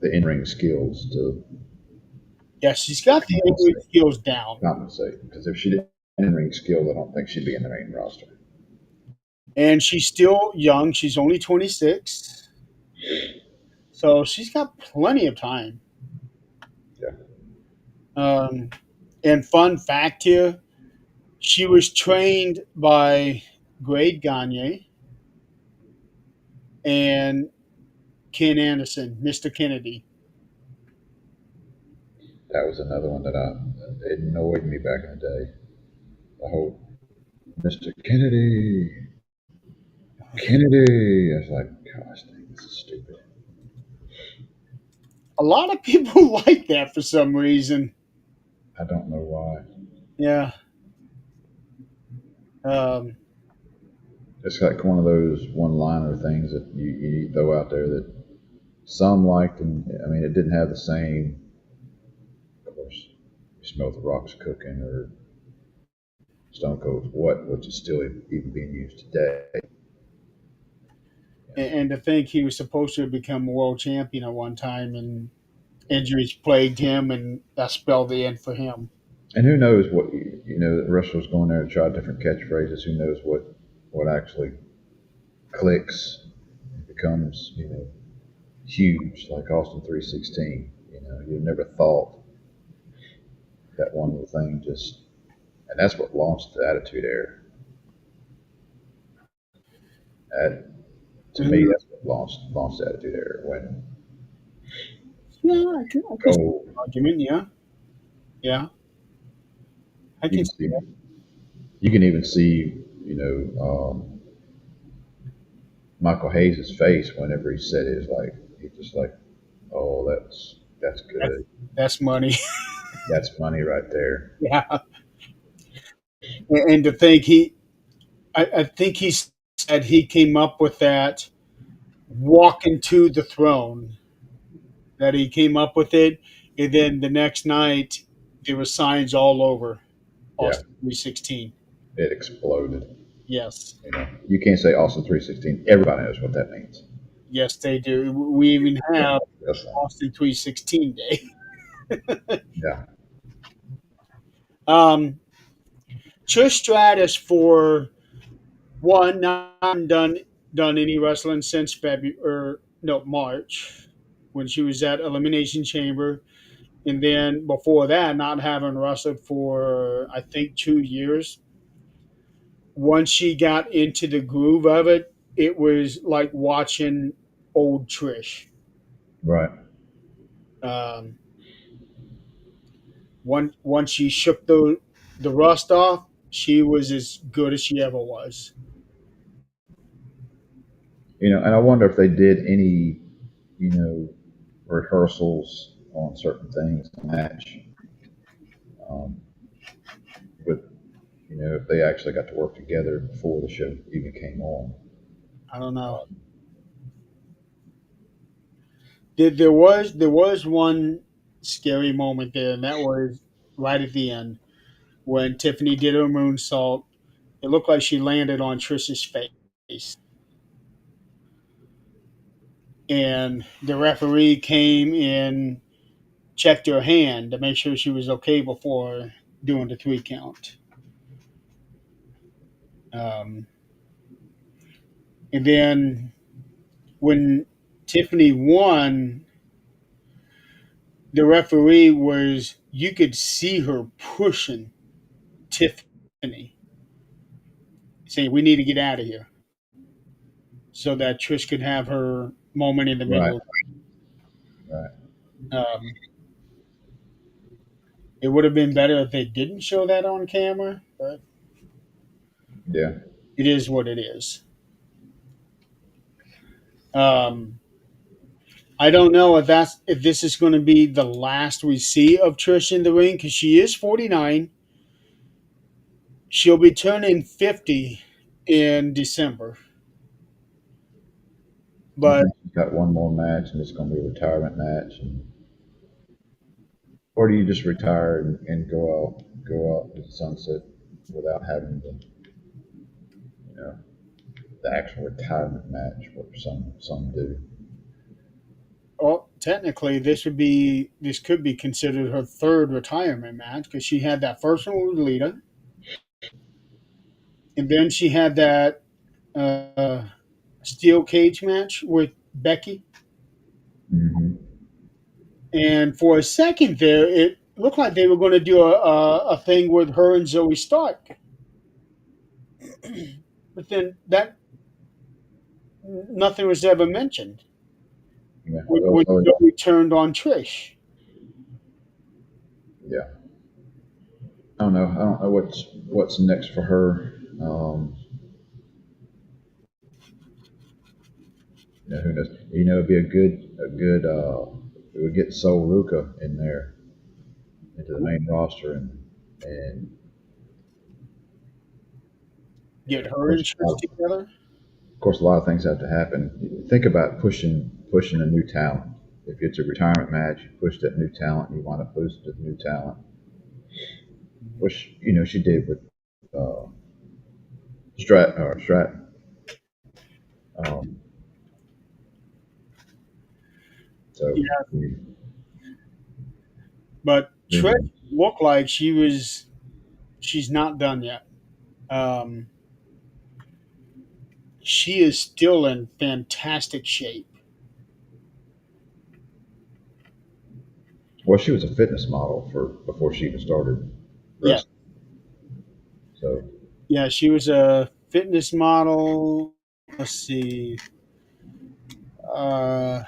the in-ring skills to Yeah, she's got the in compensate. skills down, Compensate. Because if she didn't have in-ring skills, I don't think she'd be in the main roster. and she's still young. She's only 26, so she's got plenty of time. Yeah, Um, and fun fact here, she was trained by Greg Gagne and Ken Anderson, Mr. Kennedy. that was another one that it annoyed me back in the day. The whole Mr. Kennedy, Kennedy. I was like, gosh, dang, this is stupid. A lot of people like that for some reason. I don't know why. Yeah. Um, It's like one of those one-liner things that you throw out there that some liked, and I mean, it didn't have the same. Of course, you smell the rocks cooking or Stone Cold's what, which is still even being used today. and to think he was supposed to become a world champion at one time, and injuries plagued him, and that spelled the end for him. And who knows what the wrestlers going there to try different catchphrases. Who knows what actually clicks, becomes huge, like Austin 316. You never thought that one little thing just, and that's what launched the Attitude Era. That, to me, Mhm. that's what launched the Attitude Era. When Yeah, I can see oh, the argument. Yeah, yeah, I you can can see see, that. you can even see, Michael Hayes' face whenever he said it. Is like he's just like, oh, that's That's, good. that's money. That's money right there. Yeah, and to think I think he said he came up with that walking to the throne, that he came up with it, and then the next night there were signs all over Yeah, Austin 316. it exploded. Yes, You can't say Austin 316. Everybody knows what that means. yes, they do. We even Yeah, have that's fine. Austin 316 Day. Yeah, Um, Trish Stratus for one, not done any wrestling since February or no March when she was at Elimination Chamber, And then before that, not having wrestled for I think 2 years. Once she got into the groove of it, it was like watching old Trish. Right. Um, once she shook the rust off, she was as good as she ever was. And I wonder if they did any, rehearsals on certain things in the match, um, with, if they actually got to work together before the show even came on. I don't know. Um, There was one scary moment there, and that was right at the end when Tiffany did her moonsault. It looked like she landed on Trish's face, and the referee came and checked her hand to make sure she was okay before doing the 3 count. Um, and then when Tiffany won, the referee was you could see her pushing Tiffany, saying, "We need to get out of here," so that Trish could have her moment in the right. middle. Right. Um, it would have been better if they didn't show that on camera, but Yeah. it is what it is. Um, I don't know if this is going to be the last we see of Trish in the ring because she is 49. She'll be turning 50 in December, You but think she's got one more match and it's going to be a retirement match, or do you just retire and go out to the sunset without having you know, the actual retirement match, what some do? well, technically this could be considered her third retirement match because she had that first one with Lita, and then she had that uh, steel cage match with Becky, Hmm. and for a second there, it looked like they were going to do a thing with her and Zoe Stark, but then that nothing was ever mentioned Yeah. when Zoe turned on Trish. Yeah. I don't know. I don't know what's next for her. Who knows? It'd be a good. It would get Sol Ruka in there into the main roster, and Get of her and course, Trish together. a lot of things have to happen. Think about pushing a new talent. If it's a retirement match, you push that new talent. You want to boost the new talent, which she did with uh, Stratton. Um, so Yeah, we, but you Trish know, looked like she's not done yet. Um, she is still in fantastic shape. well, she was a fitness model for before she even started Yeah, wrestling. So yeah, she was a fitness model. Let's see. Uh,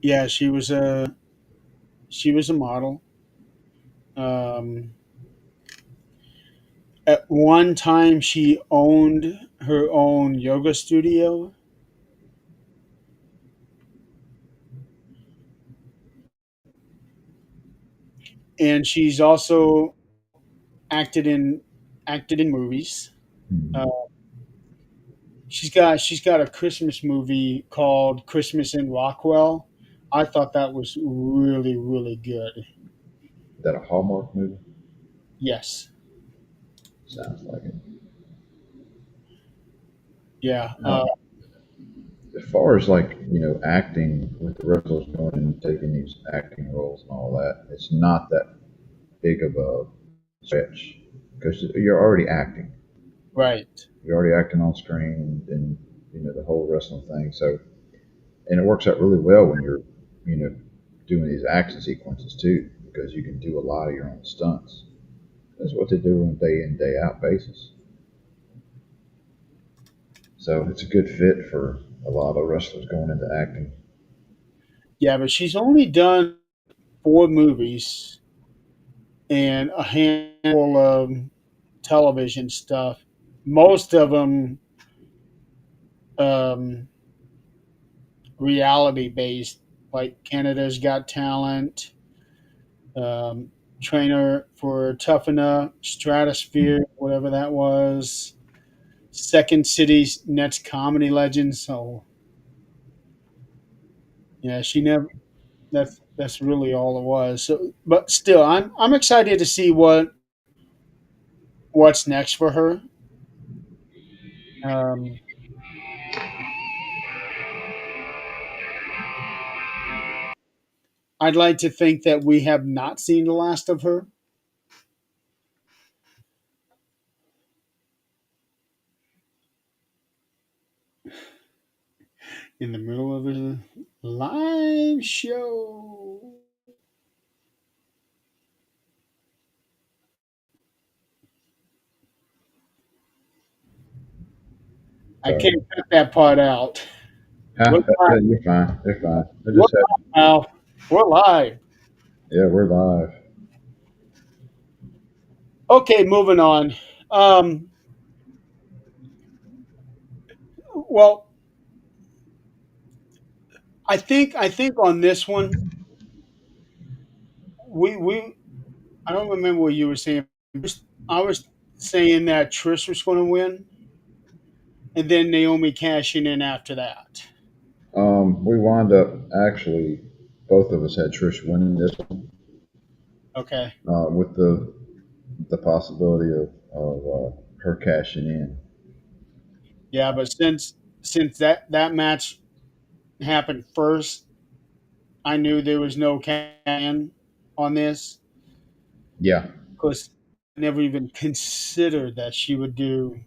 yeah, she was a model. Um, at one time, she owned her own yoga studio, and she's also acted in acted in movies. Uh, hmm, she's got a Christmas movie called Christmas in Rockwell. I thought that was really really good. is that a Hallmark movie? Yes, Sounds like it. yeah, Now, as far as like acting with the wrestlers going and taking these acting roles and all that, it's not that big of a stretch because you're already acting. right. You're already acting on screen, and the whole wrestling thing. So, and it works out really well when you're, you know, doing these action sequences too, because you can do a lot of your own stunts. That's what they do on a day in, day out basis. So it's a good fit for a lot of wrestlers going into acting. Yeah, but she's only done 4 movies and a handful of television stuff. Most of them um, reality based, like Canada's Got Talent, um, Trainer for Tough Enough, Stratosphere, whatever that was, Second City's Next Comedy Legends. So yeah, she never. That's really all it was. So, but still, I'm excited to see what's next for her. Um, I'd like to think that we have not seen the last of her. In the middle of a live show. I Sorry. can't cut that part out. We're Huh? live. You're fine. You're fine. I We're just had, live now. We're live. yeah, we're live. Okay, moving on. Um, well, I think on this one, we I don't remember what you were saying. I was saying that Trish was going to win, and then Naomi cashing in after that. We wound up actually, both of us had Trish winning this one, Okay. with the possibility of her cashing in. Yeah, but since that match happened first, I knew there was no can on this Yeah, because I never even considered that she would do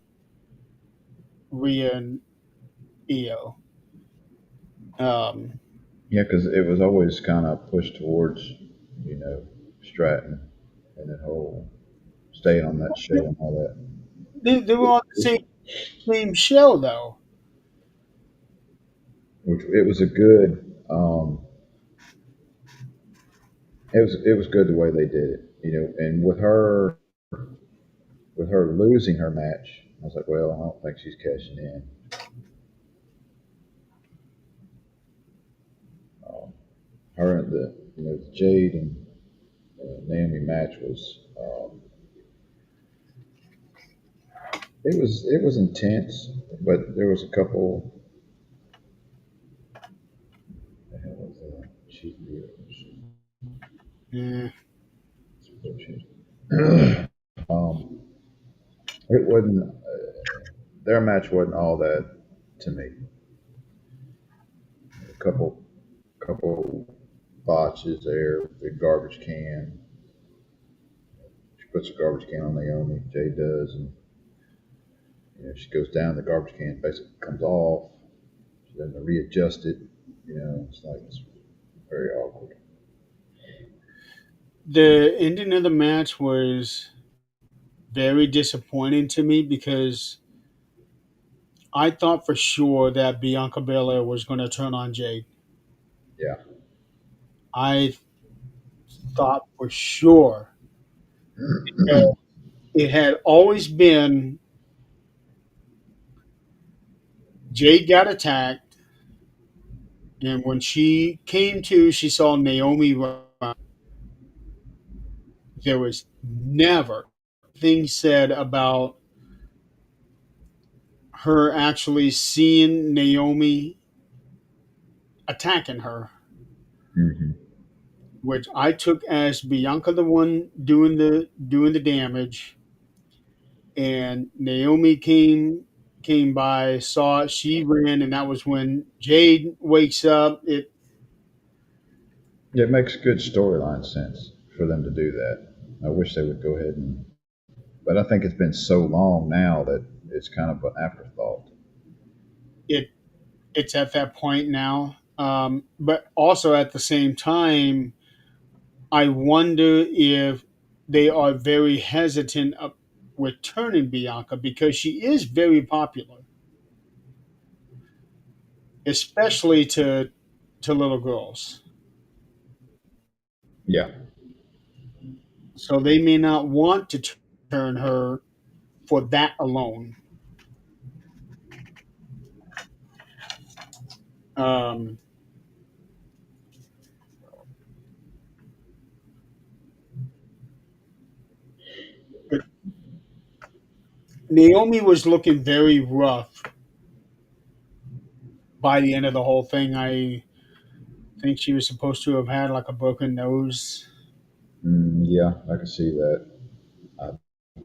Rhea and Io. Um, yeah, because it was always kind of pushed towards, Stratton and that whole staying on that show and all that. they were on the same show though. Which it was a good, it was good the way they did it, and with her losing her match, I was like, well, I don't think she's cashing in. Um, her and the Jade and Naomi match it was intense, but there was a couple. The hell was that? Yeah. um, it wasn't their match wasn't all that to me. A couple botches there. The garbage can. She puts a garbage can on Naomi. Jay does, and she goes down. The garbage can basically comes off. She doesn't readjust it. It's very awkward. The ending of the match was very disappointing to me because I thought for sure that Bianca Belair was going to turn on Jade. Yeah. I thought for sure because it had always been Jade got attacked, and when she came to, she saw Naomi run. There was never thing said about her actually seeing Naomi attacking her, hmm which I took as Bianca the one doing the damage, and Naomi came by, saw it, she ran, and that was when Jade wakes up. It makes good storyline sense for them to do that. I wish they would go ahead but I think it's been so long now that it's kind of an afterthought. it it's at that point now. But also at the same time, I wonder if they are very hesitant with turning Bianca because she is very popular, especially to little girls. Yeah, So they may not want to turn her for that alone. Um, but Naomi was looking very rough by the end of the whole thing. I think she was supposed to have had like a broken nose. yeah, I can see that. I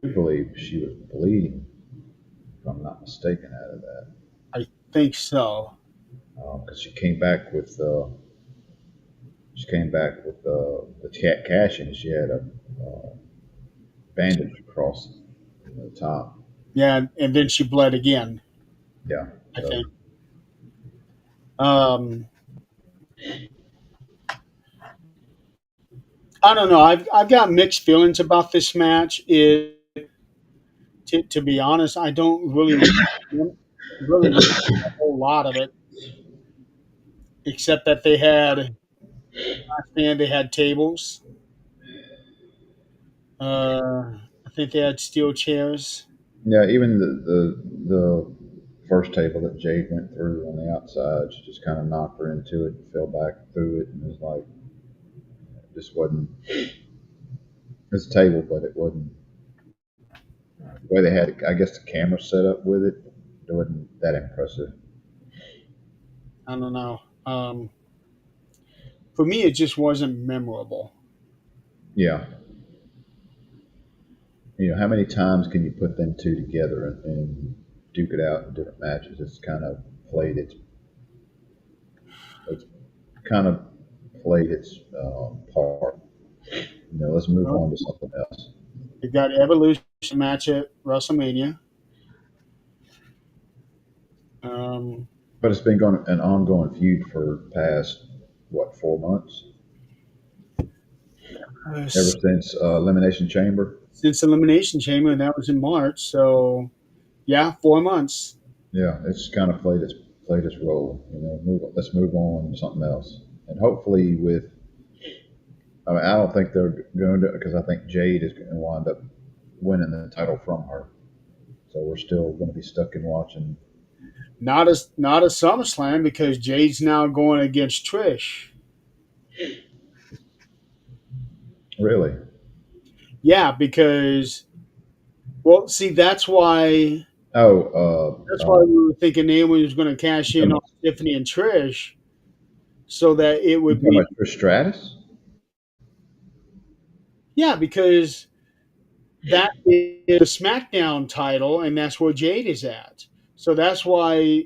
do believe she was bleeding, if I'm not mistaken, out of that, I think so. because she came back with the cat cash, and she had a bandage across the top. Yeah, and then she bled again, Yeah, I so think. Um, I don't know. I've got mixed feelings about this match. To be honest, I don't really remember a whole lot of it, except that they had and they had tables. I think they had steel chairs. yeah, even the first table that Jade went through on the outside, she just kind of knocked her into it and fell back through it, and it was like it just wasn't. It's a table, but it wasn't the way they had. I guess the camera set up with it. It wasn't that impressive. I don't know. For me, it just wasn't memorable. Yeah, how many times can you put them two together and duke it out in different matches? Played its it's kind of played its part. Let's move Well, on to something else. they got Evolution match at WrestleMania. Um, But it's been going an ongoing feud for past what 4 months ever since Elimination Chamber. since Elimination Chamber, and that was in March. So yeah, 4 months. Yeah, it's kind of played its role. Let's move on to something else, and hopefully with. I mean, I don't think they're going to because I think Jade is going to wind up winning the title from her. So we're still going to be stuck in watching. Not a SummerSlam because Jade's now going against Trish. Really? Yeah, because well, see, that's why we were thinking Naomi was going to cash You in talking on about, Tiffany and Trish, so that it you would talking be about Trish Stratus? yeah, because that is the SmackDown title, and that's where Jade is at. So that's why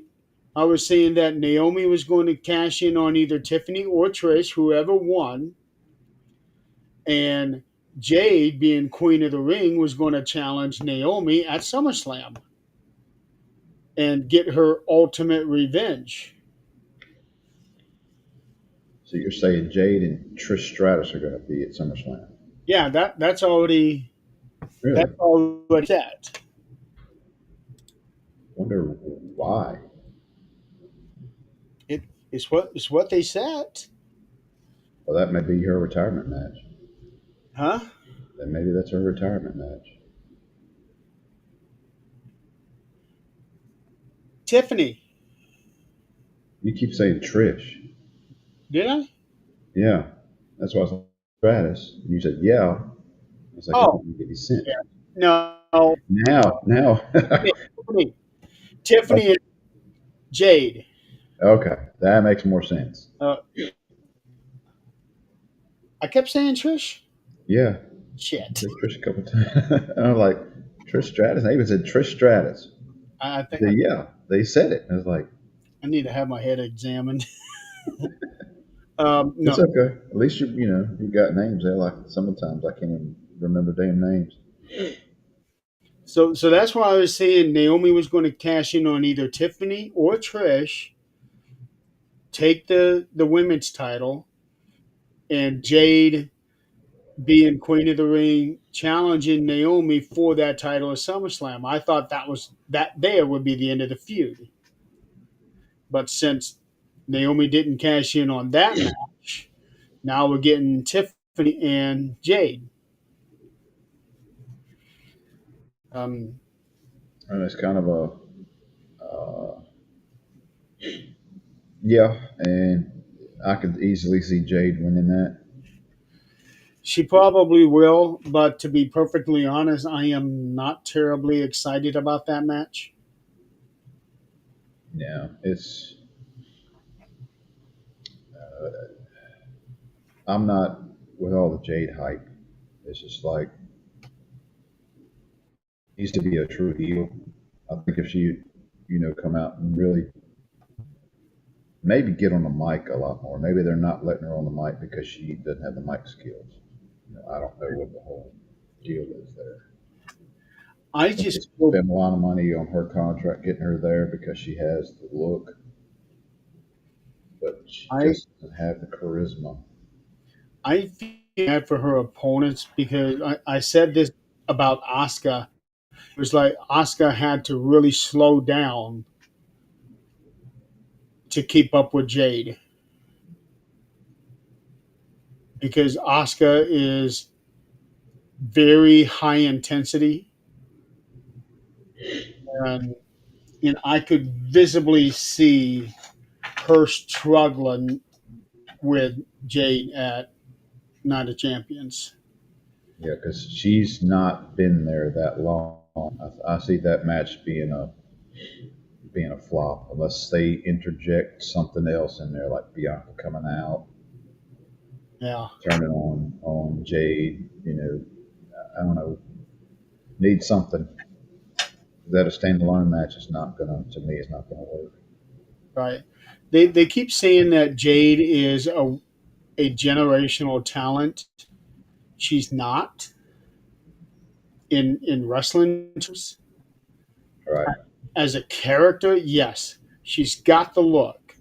I was saying that Naomi was going to cash in on either Tiffany or Trish, whoever won, and Jade, being Queen of the Ring, was going to challenge Naomi at SummerSlam and get her ultimate revenge. So you're saying Jade and Trish Stratus are going to be at SummerSlam? Yeah, Really? that's already set. Wonder why. It's what they said, Well, that may be her retirement match. huh? Then maybe that's her retirement match. Tiffany, You keep saying Trish. did I? Yeah, that's why I was like Stratus. And you said yeah. I was like, that Oh, doesn't make any sense. yeah. No, Now. Tiffany, Tiffany and Jade. Okay, that makes more sense. Uh, I kept saying Trish. Yeah, Shit. said Trish a couple times. I was like, Trish Stratus. I even said Trish Stratus. I think Said, yeah, they said it. I was like, I need to have my head examined. it's No, okay. At least you got names there. Like sometimes I can't even remember damn names. So that's why I was saying Naomi was going to cash in on either Tiffany or Trish, take the women's title, and Jade being Queen of the Ring challenging Naomi for that title at SummerSlam. I thought that there would be the end of the feud. But since Naomi didn't cash in on that match, now we're getting Tiffany and Jade. Um, And it's kind of a yeah, and I could easily see Jade winning that. she probably will, but to be perfectly honest, I am not terribly excited about that match. Yeah, it's I'm not with all the Jade hype. It's just like needs to be a true heel. I think if she, come out and really maybe get on the mic a lot more. Maybe they're not letting her on the mic because she doesn't have the mic skills. I don't know what the whole deal is there. I I think they just feel, spend a lot of money on her contract getting her there because she has the look, but she I just doesn't have the charisma. I feel bad for her opponents because I said this about Asuka. It was like Asuka had to really slow down to keep up with Jade because Asuka is very high intensity, and I could visibly see her struggling with Jade at Night of Champions. Yeah, because she's not been there that long. I see that match being a flop unless they interject something else in there, like Bianca coming out, Yeah, turning on Jade. I don't know, need something. That a standalone match is not gonna to me is not gonna work. right. They keep saying that Jade is a generational talent. She's not in wrestling terms. Right? As a character, yes, she's got the look.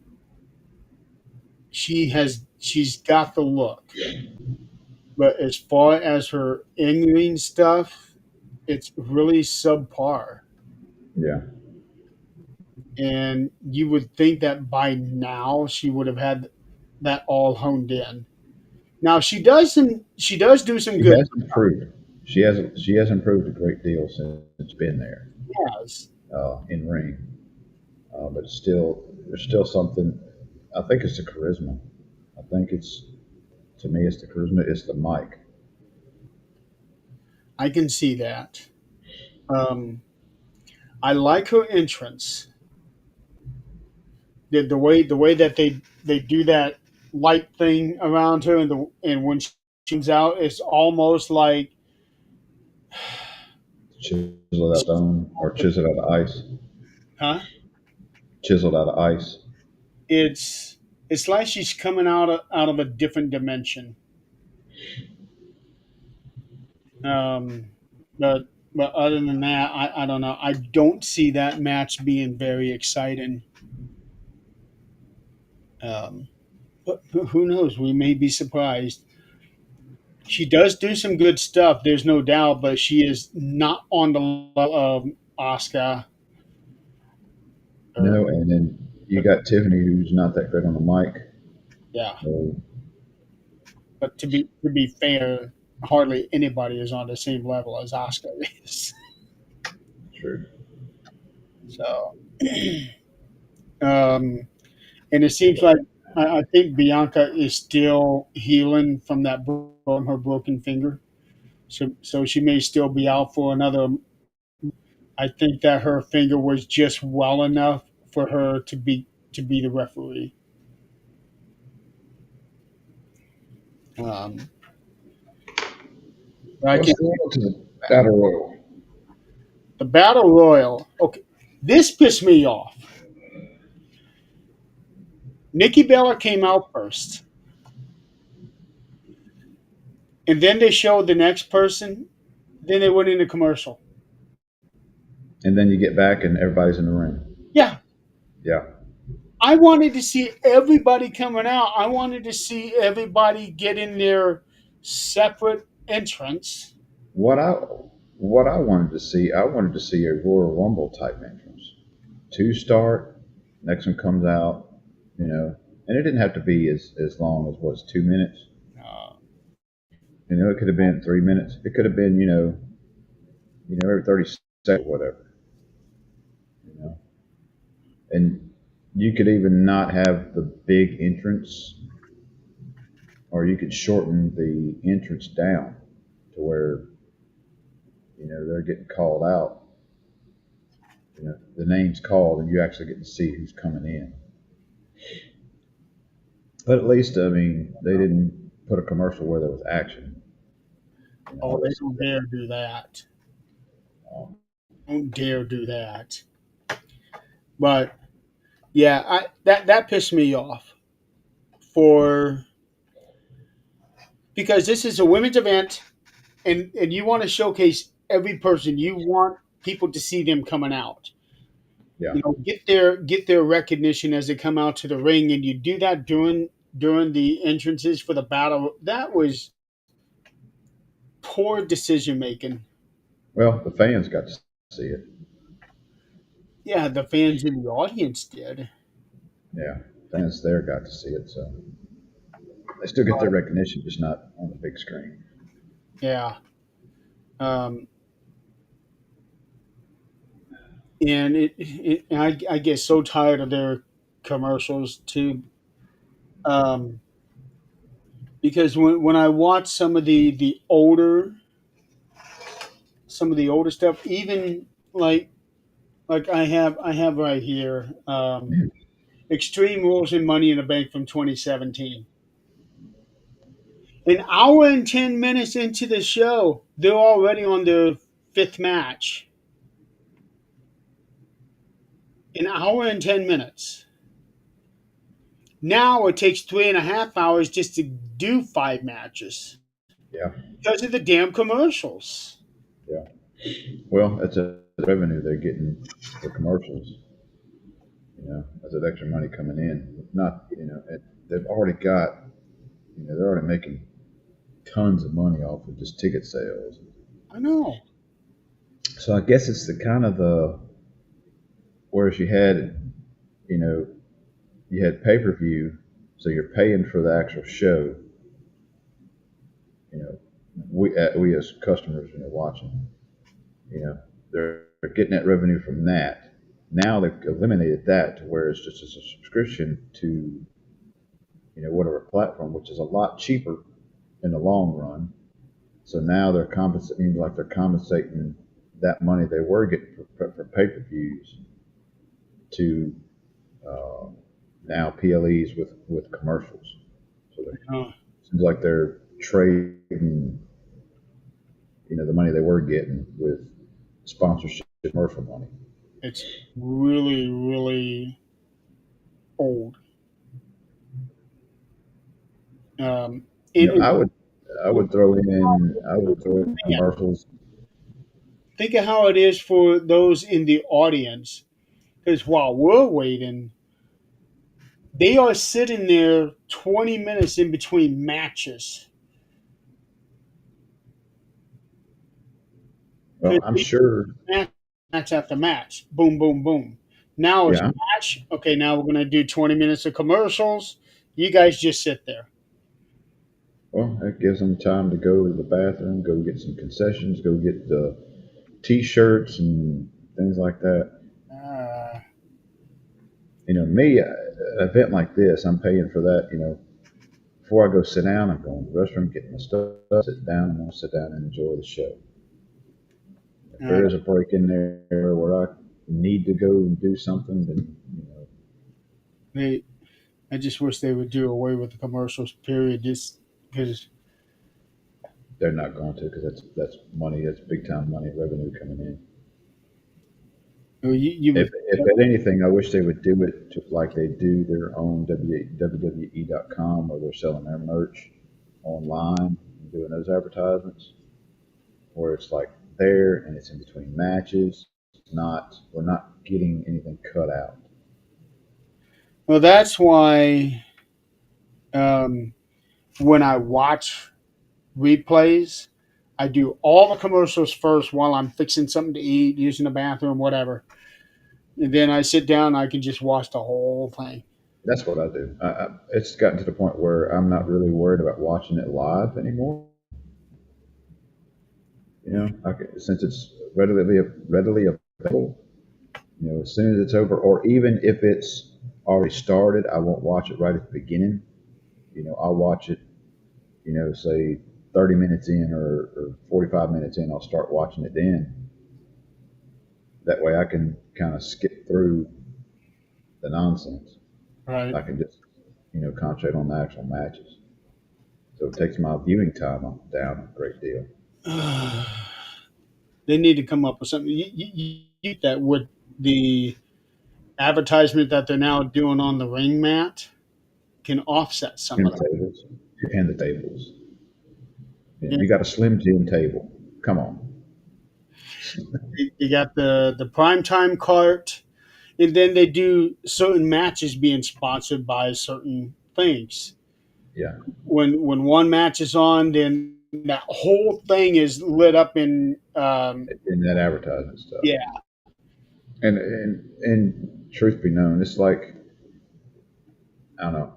She's got the look. But as far as her in-ring stuff, it's really subpar. Yeah. And you would think that by now she would have had that all honed in. Now she does do some She good has improved. She has improved a great deal since it's been there jazz. in ring. But still, there's still something. I think it's the charisma. I think it's to me, it's the charisma. It's the mic. I can see that. Um, I like her entrance. The way that they do that light thing around her, and when she comes out, it's almost like Chiseled out of stone or chiseled out of ice. huh? Chiseled out of ice. It's it's like she's coming out of a different dimension. Um, but other than that, I don't know. I don't see that match being very exciting. Um, but who knows? We may be surprised. She does do some good stuff. There's no doubt, but she is not on the level of Oscar. Or, And then you got Tiffany, who's not that great on the mic. yeah, So but to be fair, hardly anybody is on the same level as Oscar is. true. So, um, and it seems like I think Bianca is still healing from from her broken finger. So she may still be out for another. I think that her finger was just well enough for her to be the referee. Um, but I Let's can't go on to the battle royal. the battle royal. Okay, this pissed me off. Nikki Bella came out first, and then they showed the next person. Then they went into commercial. and then you get back and everybody's in the ring. Yeah, Yeah. I wanted to see everybody coming out. I wanted to see everybody getting their separate entrance. What I what I wanted to see a Royal Rumble type entrance. Two start, next one comes out, you know, and it didn't have to be as long as was 2 minutes. Uh, It could have been 3 minutes. It could have been, every 30 seconds, whatever, you know. And you could even not have the big entrance, or you could shorten the entrance down to where they're getting called out. The name's called, and you actually get to see who's coming in. But at least, I mean, they didn't put a commercial where there was action. I oh, they would say don't dare do that. um, Don't dare do that. But yeah, that pissed me off for because this is a women's event, and you want to showcase every person. You want people to see them coming out. yeah. Get their recognition as they come out to the ring, and you do that during the entrances for the battle. That was poor decision making. Well, the fans got to see it. Yeah, the fans in the audience did. Yeah, fans there got to see it, so they still get their recognition, just not on the big screen. Yeah. Um, and I get so tired of their commercials too. Um, because when I watch some of the older stuff, even like I have right here, Extreme Rules and Money in the Bank from 2017. An hour and 10 minutes into the show, they're already on their fifth match. An hour and 10 minutes. Now it takes 3.5 hours just to do 5 matches Yeah, because of the damn commercials. yeah. Well, that's a revenue they're getting for commercials. That's that extra money coming in. Not, they've already got, they're already making tons of money off of just ticket sales. I know. So I guess it's the kind of the whereas you know, you had pay per view, so you're paying for the actual show. You know, we as customers, watching, they're getting that revenue from that. Now they've eliminated that to where it's just a subscription to whatever platform, which is a lot cheaper in the long run. So now they're compensating that money they were getting for pay per views to uh, now PLEs with commercials. So it Uh, seems like they're trading the money they were getting with sponsorship commercial money. it's really, really old. Um, You and, know, I would I and would throw in I would throw in commercials. think of how it is for those in the audience. Because while we're waiting, they are sitting there 20 minutes in between matches. Well, Because I'm they do sure. match after match. Boom, boom, boom. Now it's Yeah. match. Okay, now we're going to do 20 minutes of commercials. You guys just sit there. Well, that gives them time to go to the bathroom, go get some concessions, go get the T-shirts and things like that. Uh, Me, an event like this, I'm paying for that. Before I go sit down, I'm going to the restroom, get my stuff, sit down, and I'll sit down and enjoy the show. If uh, there is a break in there where I need to go and do something, then they, I just wish they would do away with the commercials, period. Just because they're not going to because that's money, that's big time money revenue coming in. you If at anything, I wish they would do it just like they do their own WWE.com where they're selling their merch online and doing those advertisements where it's like there and it's in between matches. not we're not getting anything cut out. Well, that's why um, when I watch replays, I do all the commercials first while I'm fixing something to eat, using the bathroom, whatever. And then I sit down and I can just watch the whole thing. That's what I do. It's gotten to the point where I'm not really worried about watching it live anymore. Since it's readily available. As soon as it's over, or even if it's already started, I won't watch it right at the beginning. I'll watch it. Say 30 minutes in or 45 minutes in, I'll start watching it then. That way, I can kind of skip through the nonsense. Right. I can just concentrate on the actual matches. So it takes my viewing time down a great deal. They need to come up with something. You that with the advertisement that they're now doing on the ring mat can offset some And of the that. tables, and the tables. Yeah. You got a Slim Jim table. Come on. You got the prime time cart, and then they do certain matches being sponsored by certain things. Yeah, When one match is on, then that whole thing is lit up in in that advertisement stuff. yeah. And truth be known, it's like I don't know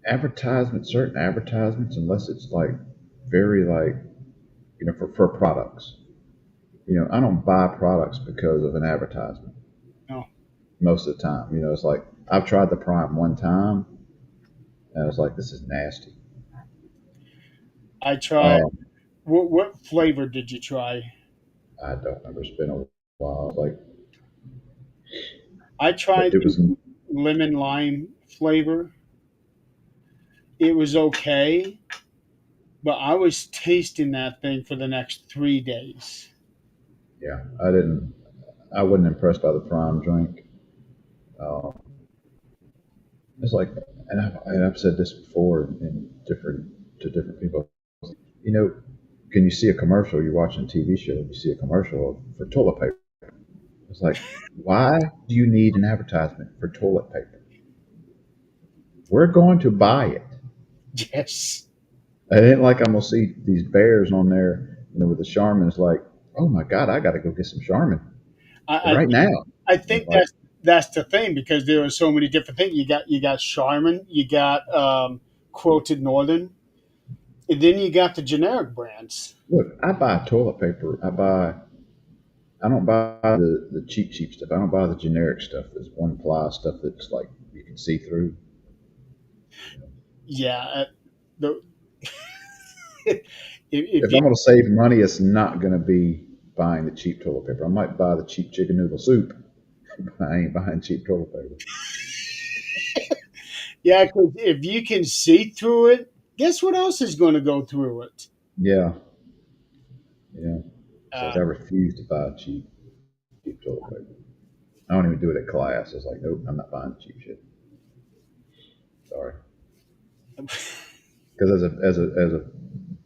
advertisements, certain advertisements, unless it's like very like for products. I don't buy products because of an advertisement No, most of the time. It's like I've tried the Prime one time, and it's like this is nasty. I tried. Um, What flavor did you try? I don't remember. It's been a while. Like, I but tried it the was lemon lime flavor. It was okay, but I was tasting that thing for the next 3 days. yeah. I didn't. I wasn't impressed by the Prime drink. Um, it's like, and I've said this before in different to different people. You know, can you see a commercial? You're watching a TV show, and you see a commercial for toilet paper. It's like, why do you need an advertisement for toilet paper? We're going to buy it. Yes, I didn't like I'm gonna see these bears on there, with the Charmin. It's like, oh my god, I got to go get some Charmin I right now. I And think like, that's the thing because there are so many different things. You got Charmin, you got Quilted Northern, and then you got the generic brands. look, I buy toilet paper. I don't buy the cheap stuff. I don't buy the generic stuff. There's one ply stuff that's like you can see through. Yeah, the if If you I'm going to save money, it's not going to be buying the cheap toilet paper. I might buy the cheap chicken noodle soup, but I ain't buying cheap toilet paper. yeah, 'cause if you can see through it, guess what else is going to go through it? Yeah, yeah. It's like Uh, I refuse to buy cheap toilet paper. I don't even do it at class. It's like, nope, I'm not buying cheap shit. Sorry. Because as a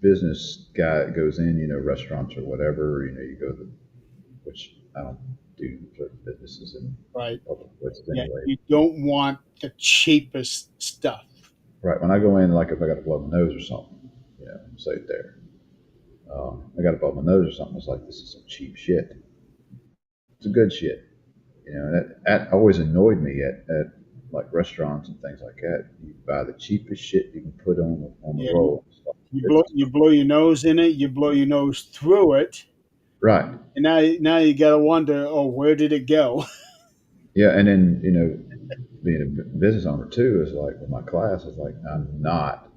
business guy that goes in, restaurants or whatever, you go to, which I don't do certain businesses in right. public places Yeah, anyway. you don't want the cheapest stuff. Right. When I go in, like if I got to blow my nose or something, say it there. I got to blow my nose or something. It's like this is some cheap shit. It's a good shit. And that always annoyed me at like restaurants and things like that. You buy the cheapest shit you can put on the Yeah, roll. It's like, you blow your nose in it, you blow your nose through it, right. and now you got to wonder, oh, where did it go? Yeah. And then being a business owner too is like with my class is like I'm not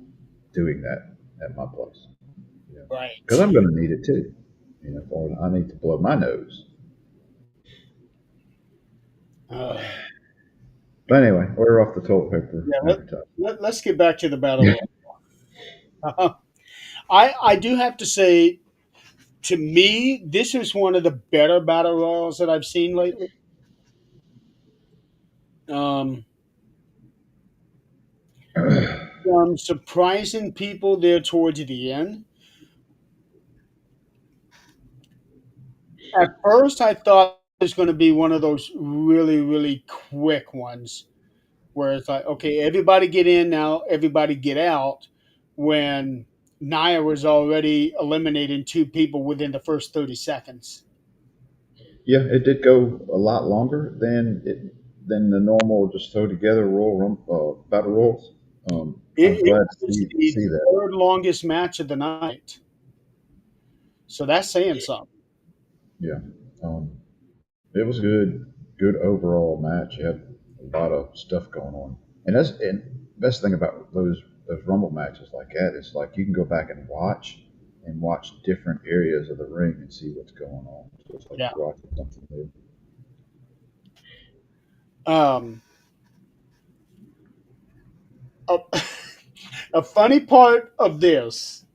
doing that at my place. Because Right. I'm going to need it too. I need to blow my nose. Uh, But anyway, we're off the toilet paper yeah, advertising. let's get back to the battle royal. I do have to say, to me, this is one of the better battle royals that I've seen lately. Um, some surprising people there towards the end. At first, I thought it was going to be one of those really, really quick ones where it's like, okay, everybody get in now, everybody get out. When Nia was already eliminating two people within the first 30 seconds. Yeah, it did go a lot longer than the normal just throw together battle royals. I was It glad to was the see that. third longest match of the night. So that's saying something. Yeah, um, it was good overall match. You had a lot of stuff going on, and best thing about those Rumble matches like that is like you can go back and watch different areas of the ring and see what's going on. So it's like Yeah. you're watching something new. Um, a, a funny part of this,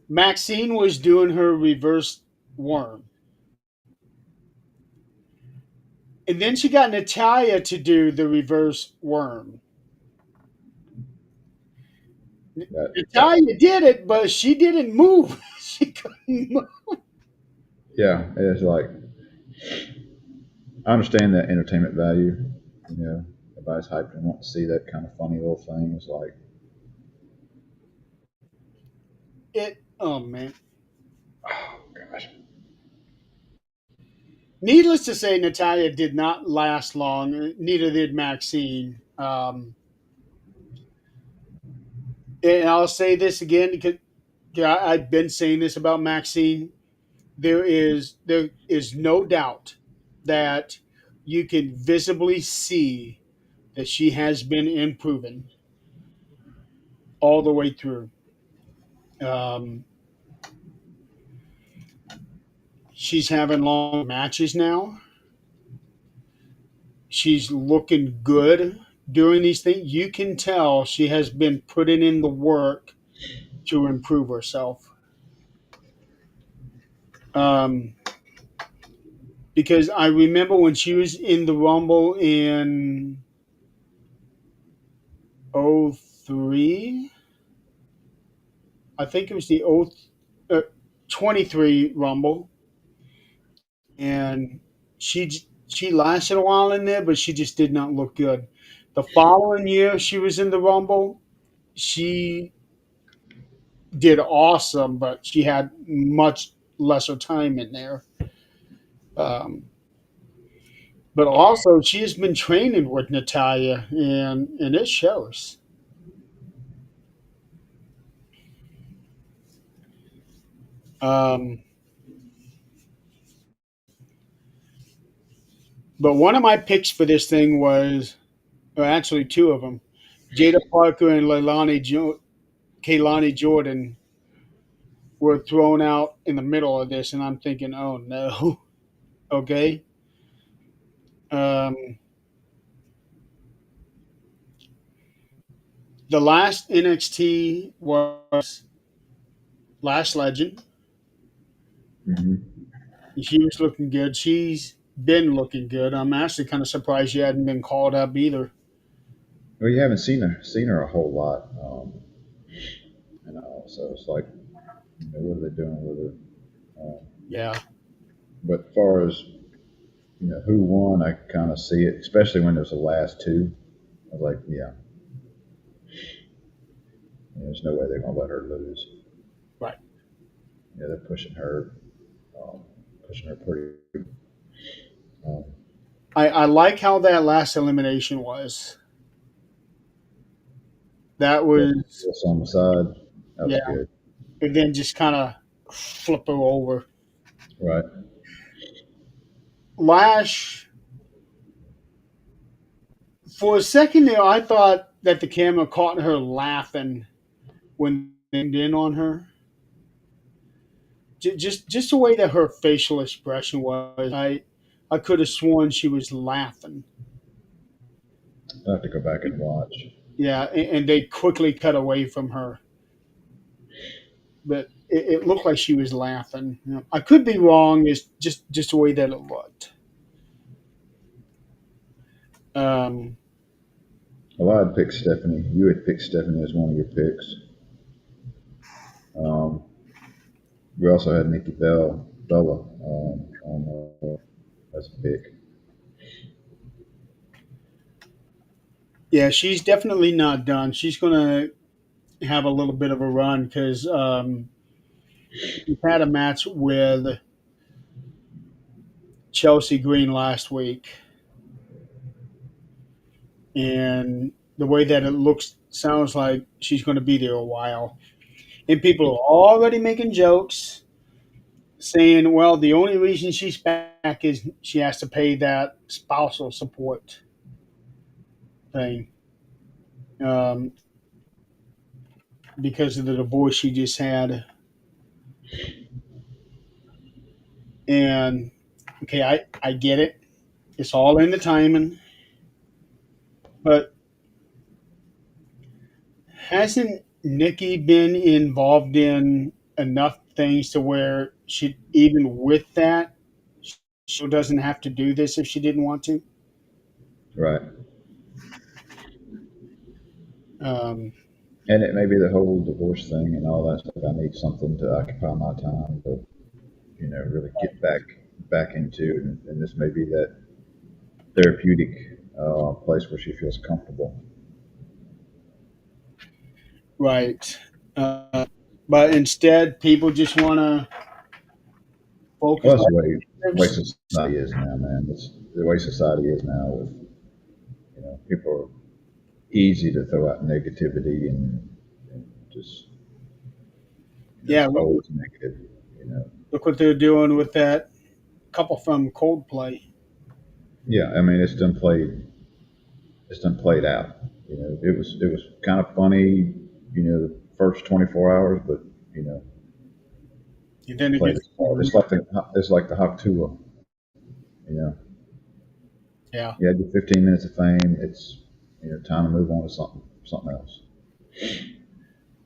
Maxine was doing her reverse worm. And then she got Natalia to do the reverse worm. That Natalia did it, but she didn't move. She couldn't move. yeah, it's like I understand that entertainment value. You know, everybody's hyped and want to see that kind of funny little thing. It's like, Oh man. oh gosh, Needless to say, Natalia did not last long. Neither did Maxine. And I'll say this again because I've been saying this about Maxine. There is no doubt that you can visibly see that she has been improving all the way through. Um, she's having long matches now. She's looking good doing these things. You can tell she has been putting in the work to improve herself. Um, because I remember when she was in the Rumble in '03. I think it was the 23 Rumble, and she lasted a while in there, but she just did not look good. The following year, she was in the Rumble. She did awesome, but she had much lesser time in there. Um, but also, she has been training with Natalia, and it shows. Um, but one of my picks for this thing was, or actually two of them, Jada Parker and Kaylani Jordan were thrown out in the middle of this, and I'm thinking, oh no, okay. Um, the last NXT was Last Legend. hmm She was looking good. She's been looking good. I'm actually kind of surprised she hadn't been called up either. well, you haven't seen her a whole lot, so it's like, what are they doing with her? Um, Yeah, but as far as who won, I kind of see it, especially when there's the last two. I was like, yeah, there's no way they're gonna let her lose. right. Yeah, they're um, pushing her pretty. Um, I like how that last elimination was. That with was, this on the side, that yeah, was good. and then just kind of flip her over. Right. Lash, for a second there, I thought that the camera caught her laughing when they zoomed in on her. Just the way that her facial expression was, I could have sworn she was laughing. I have to go back and watch. Yeah, and they quickly cut away from her, but it looked like she was laughing. You know, I could be wrong. It's just the way that it looked. Um, Well, I'd pick Stephanie. You had picked Stephanie as one of your picks. Um, we also had Nikki Bell. Bella on as a pick. Yeah, she's definitely not done. She's going to have a little bit of a run because we've had a match with Chelsea Green last week, and the way that it looks sounds like she's going to be there a while. And people are already making jokes saying, well, the only reason she's back is she has to pay that spousal support thing um, because of the divorce she just had. And okay, I get it. It's all in the timing. But hasn't Nikki been involved in enough things to where she, even with that, she doesn't have to do this if she didn't want to? Right. Um, And it may be the whole divorce thing and all that stuff. I need something to occupy my time to, really get back into, and this may be that therapeutic place where she feels comfortable. right. But instead, people just want to focus Well, that's on the way themselves. society is now, man. It's the way society is now. With people are easy to throw out negativity and just Yeah, it's always negative. You know. look what they're doing with that couple from Coldplay. Yeah, I mean it's done played out. It was kind of funny, the first 24 hours, but And it then it played gets, its part. It's like the Haktua. You know, yeah. you had your 15 minutes of fame. It's time to move on to something else.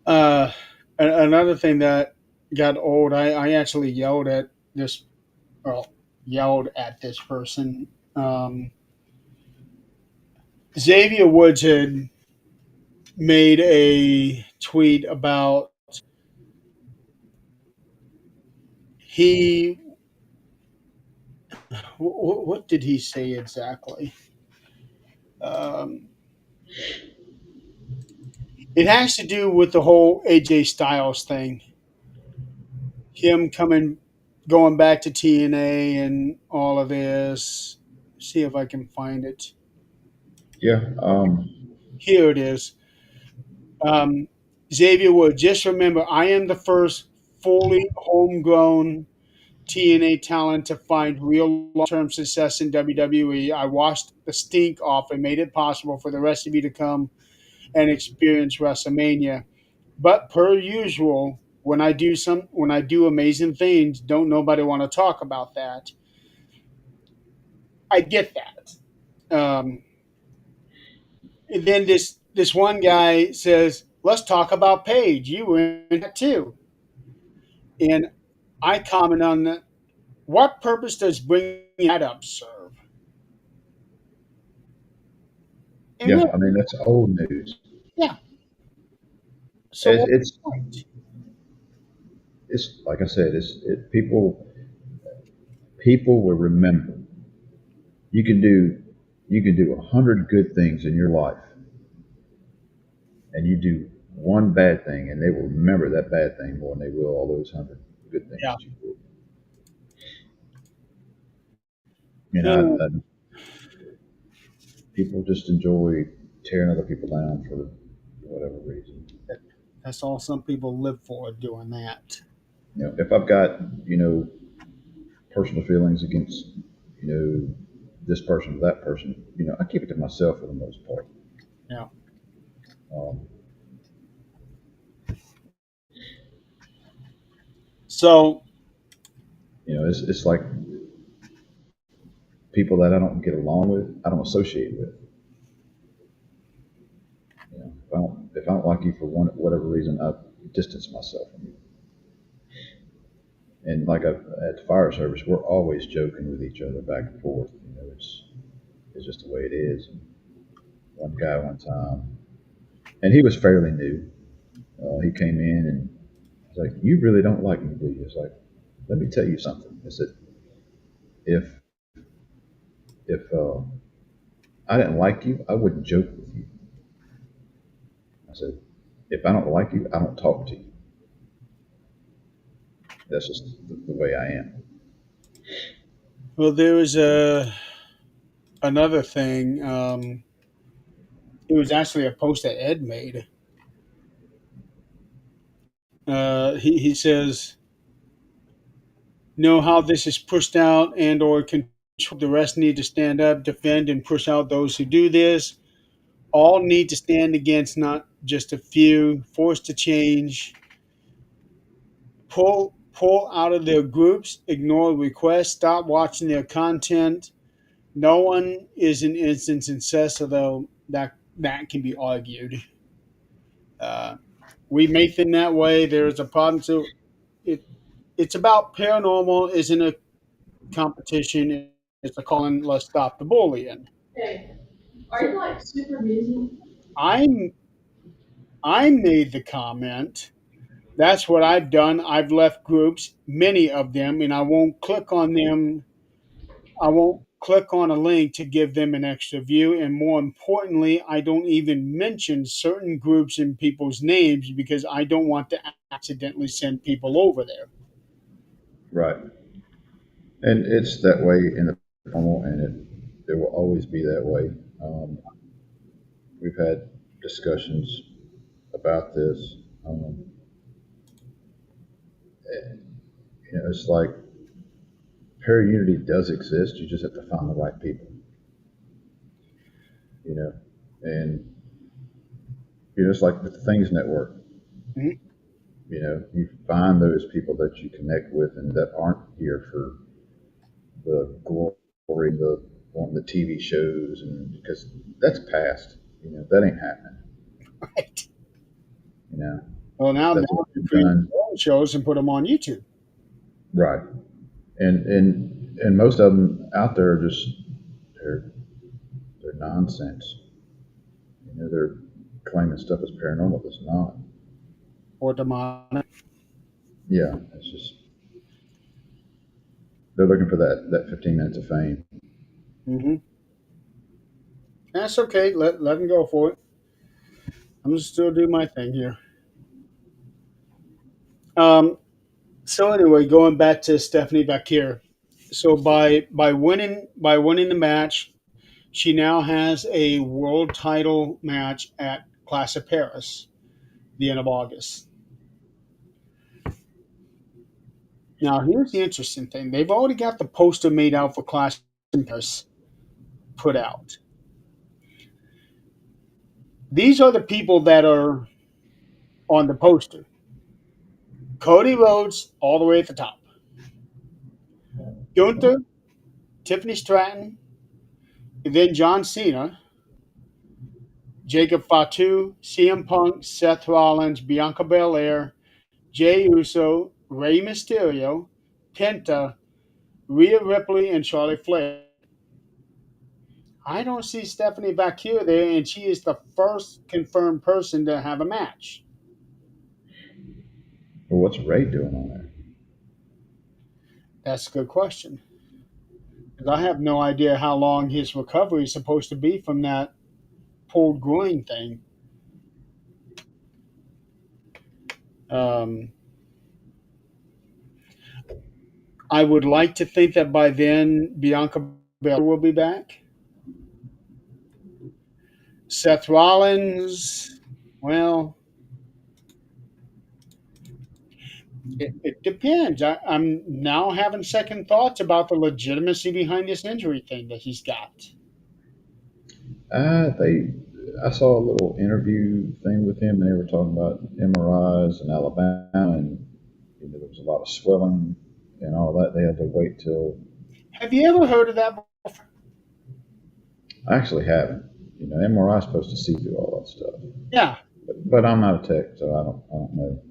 Uh, Another thing that got old, I actually this, well, yelled at this person. Xavier Woods had made a tweet about he. What did he say exactly? Um, it has to do with the whole AJ Styles thing. Him going back to TNA and all of this. See if I can find it. Yeah. Here it is. Um, Xavier Wood, just remember, I am the first fully homegrown TNA talent to find real long term success in WWE. I washed the stink off and made it possible for the rest of you to come and experience WrestleMania. But per usual, when I do amazing things, don't nobody want to talk about that. I get that. And then this one guy says, "Let's talk about Paige. You were in that too." And I comment on that. What purpose does bringing that up serve? And Yeah. really, I mean, that's old news. yeah. So It's what's it's, the point? it's like I said. People will remember. You can do you can do 100 good things in your life, and you do one bad thing, and they will remember that bad thing more than they will all those 100 good things Yeah. that you did. You know, Uh, people just enjoy tearing other people down for whatever reason. that's all some people live for, doing that. If I've got personal feelings against this person or that person, I keep it to myself for the most part. Yeah. Um, So it's like people that I don't get along with, I don't associate with. If I don't like you for whatever reason, I distance myself from you. And like at the fire service, we're always joking with each other back and forth. It's just the way it is. And one guy one time, and he was fairly new. He came in and was like, "You really don't like me, do you?" It's like, let me tell you something. I said, if if I didn't like you, I wouldn't joke with you. I said, if I don't like you, I don't talk to you. That's just the way I am. Well, there was another thing. It was actually a post that Ed made. He says, know how this is pushed out and or control. The rest need to stand up, defend, and push out those who do this. All need to stand against not just a few, forced to change, pull out of their groups, ignore requests, stop watching their content. No one is an instance in CES, although that can be argued. Uh, we make them that way. There's a problem. So it it's about paranormal isn't a competition. It's a calling. Let's stop the bullying. Hey, are So you like super busy? I I made the comment. That's what I've done. I've left groups, many of them, and I won't click on them. I won't click on a link to give them an extra view. And more importantly, I don't even mention certain groups and people's names because I don't want to accidentally send people over there. Right. And it's that way in the normal, and it will always be that way. Um, we've had discussions about this. Um, it's like para unity does exist. You just have to find the right people. You know, and it's like with the Things Network. Mhm. You find those people that you connect with and that aren't here for the glory, the wanting the TV shows, and because that's past. That ain't happening. Right. You know, Well, now that's what we we've create done. our own shows and put them on YouTube. Right. And most of them out there are just they're they're nonsense. They're claiming stuff is paranormal that's not. Or demonic. Yeah, it's just they're looking for that 15 minutes of fame. Hmm. That's okay. Let them go for it. I'm gonna still do my thing here. Um, so anyway, going back to Stephanie Bakir. So by winning the match, she now has a world title match at Clash of Paris, the end of August. Now here's the interesting thing: they've already got the poster made out for Clash of Paris put out. These are the people that are on the poster. Cody Rhodes all the way at the top. Gunther, Tiffany Stratton, and then John Cena, Jacob Fatu, CM Punk, Seth Rollins, Bianca Belair, Jey Uso, Rey Mysterio, Penta, Rhea Ripley, and Charlotte Flair. I don't see Stephanie Bakir there, and she is the first confirmed person to have a match. Well, what's Ray doing on there? That's a good question. 'Cause I have no idea how long his recovery is supposed to be from that pulled groin thing. Um, I would like to think that by then Bianca Belair will be back. Seth Rollins, well, it depends. I'm now having second thoughts about the legitimacy behind this injury thing that he's got. They, I saw a little interview thing with him. They were talking about MRIs in Alabama, and there was a lot of swelling and all that. They had to wait till. Have you ever heard of that before? I actually haven't. MRI is supposed to see through all that stuff, Yeah. but I'm not a tech, so I don't know.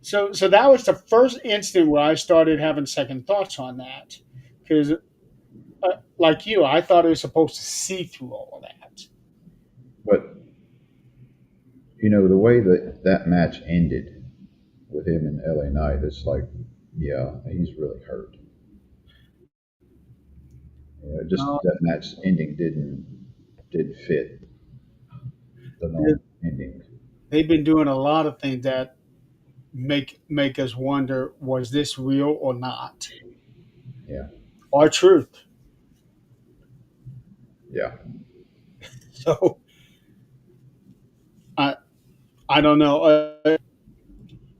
So that was the first instant where I started having second thoughts on that, because like you, I thought it was supposed to see through all of that. But the way that match ended with him and LA Knight, it's like, yeah, he's really hurt. Just No, that match ending didn't fit the they- normal ending. they've been doing a lot of things that make us wonder: was this real or not, Yeah, or truth? yeah. So I I don't know.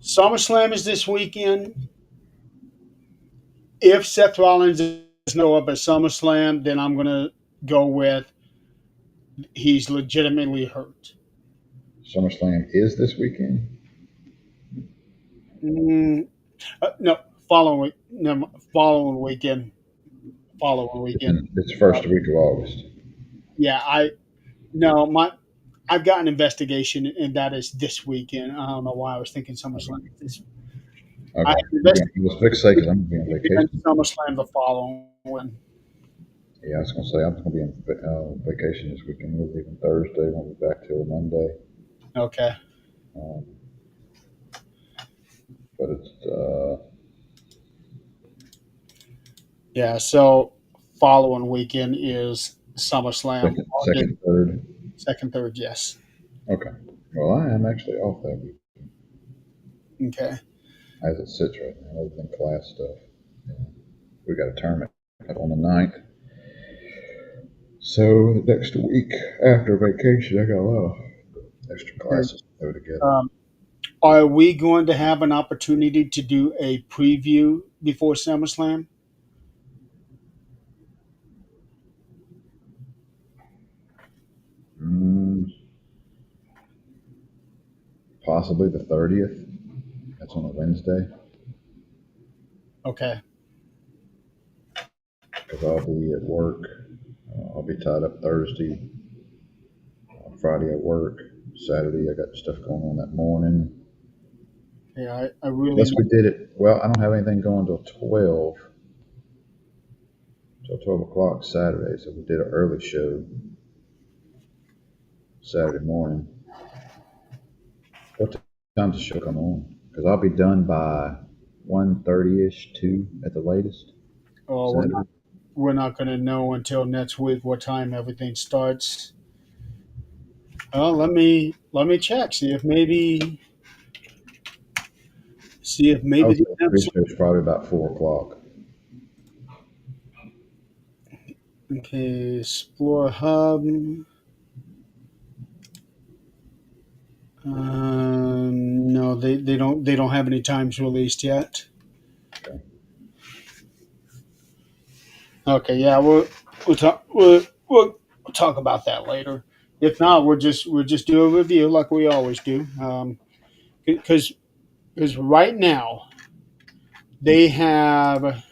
SummerSlam is this weekend. If Seth Rollins doesn't show up at SummerSlam, then I'm gonna go with he's legitimately hurt. SummerSlam is this weekend. Mm, no, following week, no, following weekend, following It's, weekend. it's the Uh, first week of August. yeah, I no my I've got an investigation, and that is this weekend. I don't know why I was thinking SummerSlam. Okay. I have Okay. an investigation I was fixed to say because I'm going to be on and vacation. SummerSlam the following one. Yeah, I was going to say I'm going to be on vacation this weekend. We're leaving Thursday. Won't be back till Monday. Okay, Um, but it's yeah. So following weekend is SummerSlam, August second, third. second, third. Yes. Okay. Well, I am actually off that week Okay. as it sits right now, other than class stuff. Yeah. We got a tournament up on the 9th. So the next week after vacation, I got a lot of extra Okay. classes to throw together. Um, are we going to have an opportunity to do a preview before SummerSlam? Mm, possibly the 30th. That's on a Wednesday Okay. because I'll be at work. I'll be tied up Thursday, Friday at work. Saturday, I got stuff going on that morning. Yeah, I really Unless we did it, well, I don't have anything going till 12 o'clock Saturday. So we did an early show Saturday morning. What time does the show come on? Because I'll be done by 1:30ish, 2 at the latest oh, Saturday. we're not going to know until next week what time everything starts. Well, let me check. I See if maybe was they at have the some. show's probably about 4 o'clock. Okay, Explore Hub. No, they don't have any times released yet. Okay. Okay, yeah, we'll talk about that later. If not, we'll just do a review like we always do. Because right now they have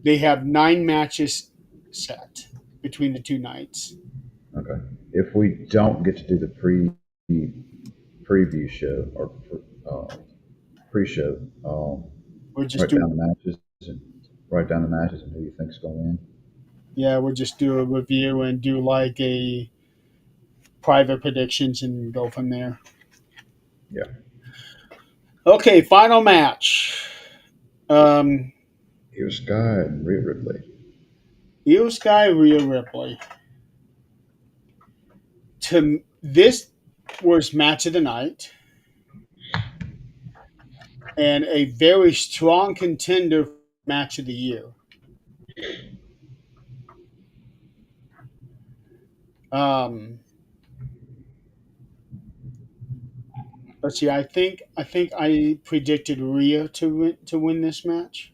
they have 9 matches set between the two nights. Okay. If we don't get to do the preview show or pre-show, We'll just write do down the matches and write down the matches and who you think's going to win. yeah, we'll just do a review and do like a private predictions and go from there. Yeah. Okay, final match. Um, Here's Sky and Rhea Ripley. Io Sky, Rhea Ripley. To this was match of the night and a very strong contender for match of the year. Um, let's see. I think I predicted Rhea to win this match.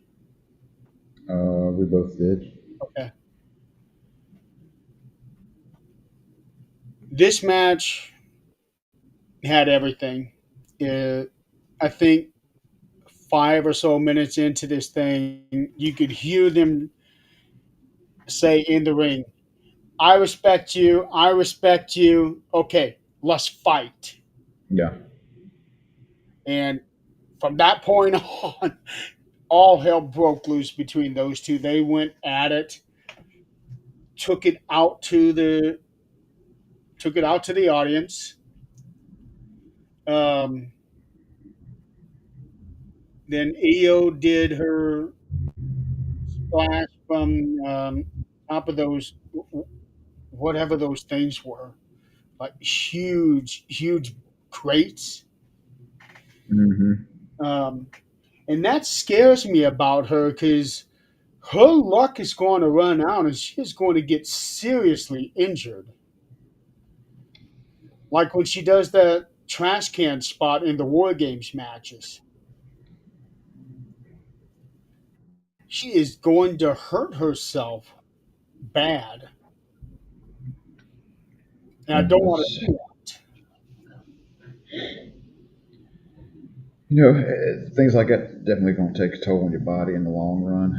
We both did. Okay, this match had everything. Uh, I think 5 or so minutes into this thing, you could hear them say in the ring, "I respect you. I respect you. Okay, let's fight." Yeah. And from that point on, all hell broke loose between those two. They went at it, took it out to the audience. Um, then Io did her splash from top of those whatever those things were, like huge, huge crates. Hmm. Um, and that scares me about her because her luck is going to run out and she is going to get seriously injured. Like when she does that trash can spot in the War Games matches, she is going to hurt herself bad. And I Yeah, don't want that's to do that. things like that definitely going to take a toll on your body in the long run.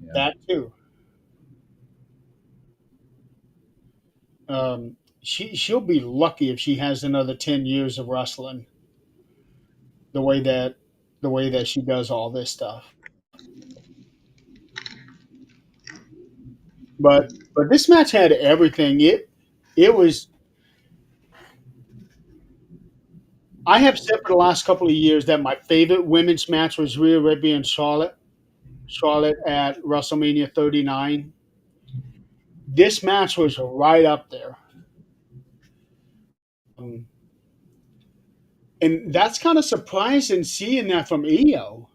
Yeah, That too. She'll be lucky if she has another 10 years of wrestling the way that she does all this stuff. But this match had everything. It was. I have said for the last couple of years that my favorite women's match was Rhea Ripley and Charlotte. Charlotte at WrestleMania 39. This match was right up there. Um, and that's kind of surprising seeing that from Io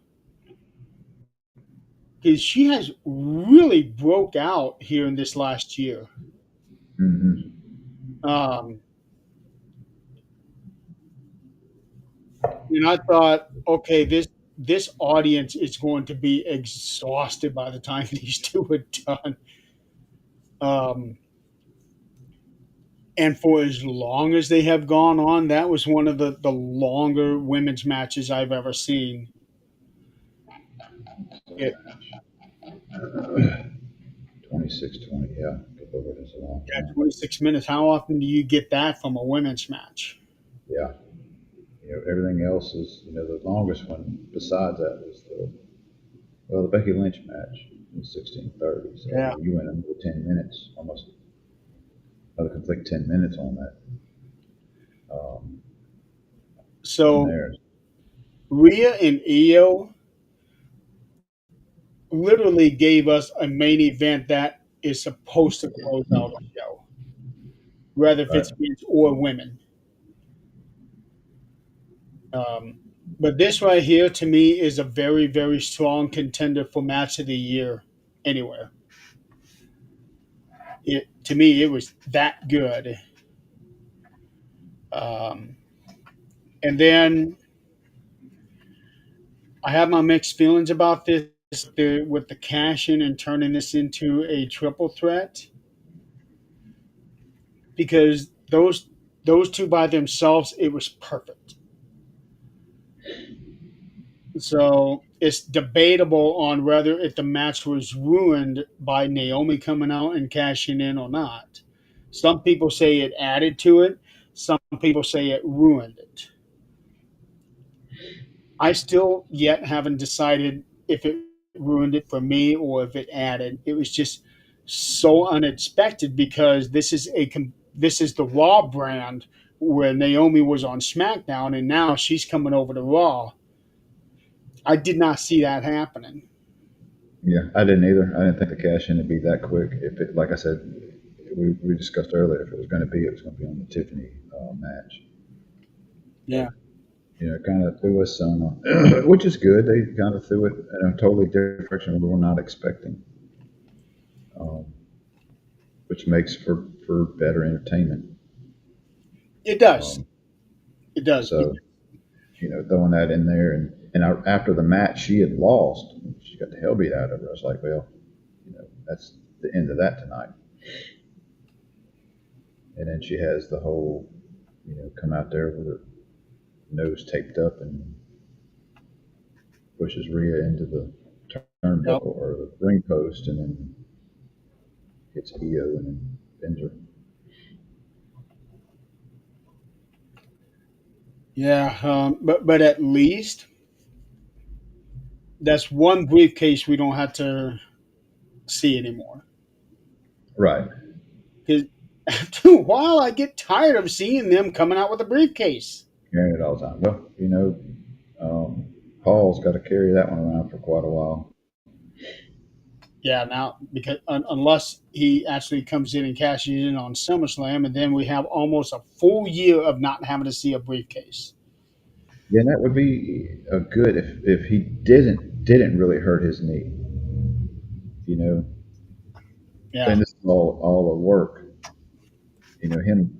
because she has really broke out here in this last year. hmm, Um, and I thought, okay, this audience is going to be exhausted by the time these two are done. Um, and for as long as they have gone on, that was one of the longer women's matches I've ever seen. so It, match 26-20. Yeah, good lord, that's a long yeah, time. 26 minutes. How often do you get that from a women's match? Yeah, everything else is the longest one besides that was the Becky Lynch match in 16:30. So Yeah. you went under 10 minutes, almost another complete 10 minutes on that. Um, in So there. Rhea and Io literally gave us a main event that is supposed to close out a show, whether if Right. it's men's or women. Um, but this right here, to me, is a very, very strong contender for match of the year anywhere. To me, it was that good. Um, and then I have my mixed feelings about this with the cash in and turning this into a triple threat because those two by themselves, it was perfect. So it's debatable on whether if the match was ruined by Naomi coming out and cashing in or not. Some people say it added to it. Some people say it ruined it. I still yet haven't decided if it ruined it for me or if it added. It was just so unexpected because this is the Raw brand where Naomi was on SmackDown and now she's coming over to Raw. I did not see that happening. Yeah, I didn't either. I didn't think the cash in would be that quick. If it, like I said, we discussed earlier, if it was going to be, it was going to be on the Tiffany match. But Yeah. it kind of threw us on, which is good. They kind of threw it in a totally different direction we were not expecting, um, which makes for better entertainment. It does. Um, It does. so throwing that in there, after the match, she had lost. She got the hell beat out of her. I was like, well, that's the end of that tonight. And then she has the whole, come out there with her nose taped up and pushes Rhea into the Yep. turnbuckle or the ring post, and then hits Io and then pins her. Yeah. But at least that's one briefcase we don't have to see anymore. Right. After a while, I get tired of seeing them coming out with a briefcase. Carrying it all the time. Well, um, Paul's got to carry that one around for quite a while. Yeah, now because unless he actually comes in and cashes in on SummerSlam, and then we have almost a full year of not having to see a briefcase. Yeah, and that would be a good if he didn't really hurt his knee. You know, Yeah, and this is all the work. Him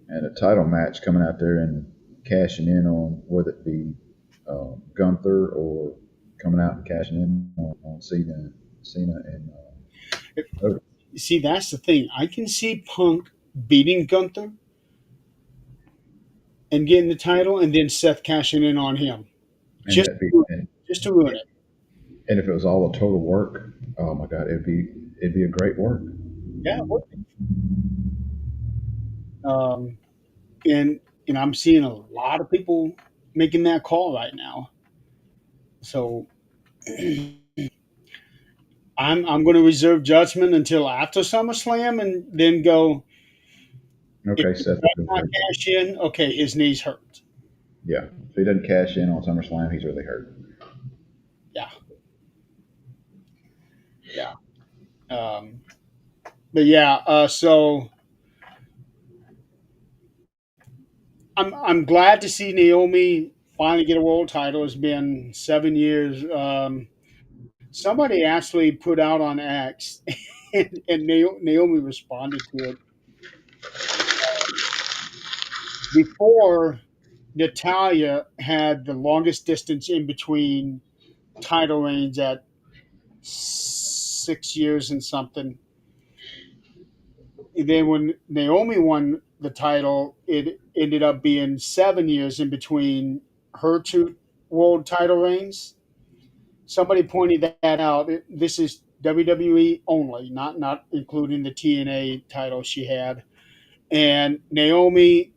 and a title match coming out there and cashing in on whether it be Gunther or coming out and cashing in on Cena and Hogan. see, that's the thing. I can see Punk beating Gunther and getting the title, and then Seth cashing in on him and just that be just to ruin it. and if it was all a total work, oh my God, it'd be a great work. Yeah, it would be. Um, and I'm seeing a lot of people making that call right now. So I'm going to reserve judgment until after SummerSlam, and then go. If Okay, he Seth does will not hurt. cash in, okay, his knee's hurt. Yeah, if he doesn't cash in on SummerSlam, he's really hurt. Yeah, yeah. Um, but yeah, so I'm glad to see Naomi finally get a world title. It's been 7 years. Somebody actually put out on X, and Naomi responded to it before. Natalia had the longest distance in between title reigns at 6 years and something. And then when Naomi won the title, it ended up being 7 years in between her two world title reigns. Somebody pointed that out. This is WWE only, not including the TNA title she had. And Naomi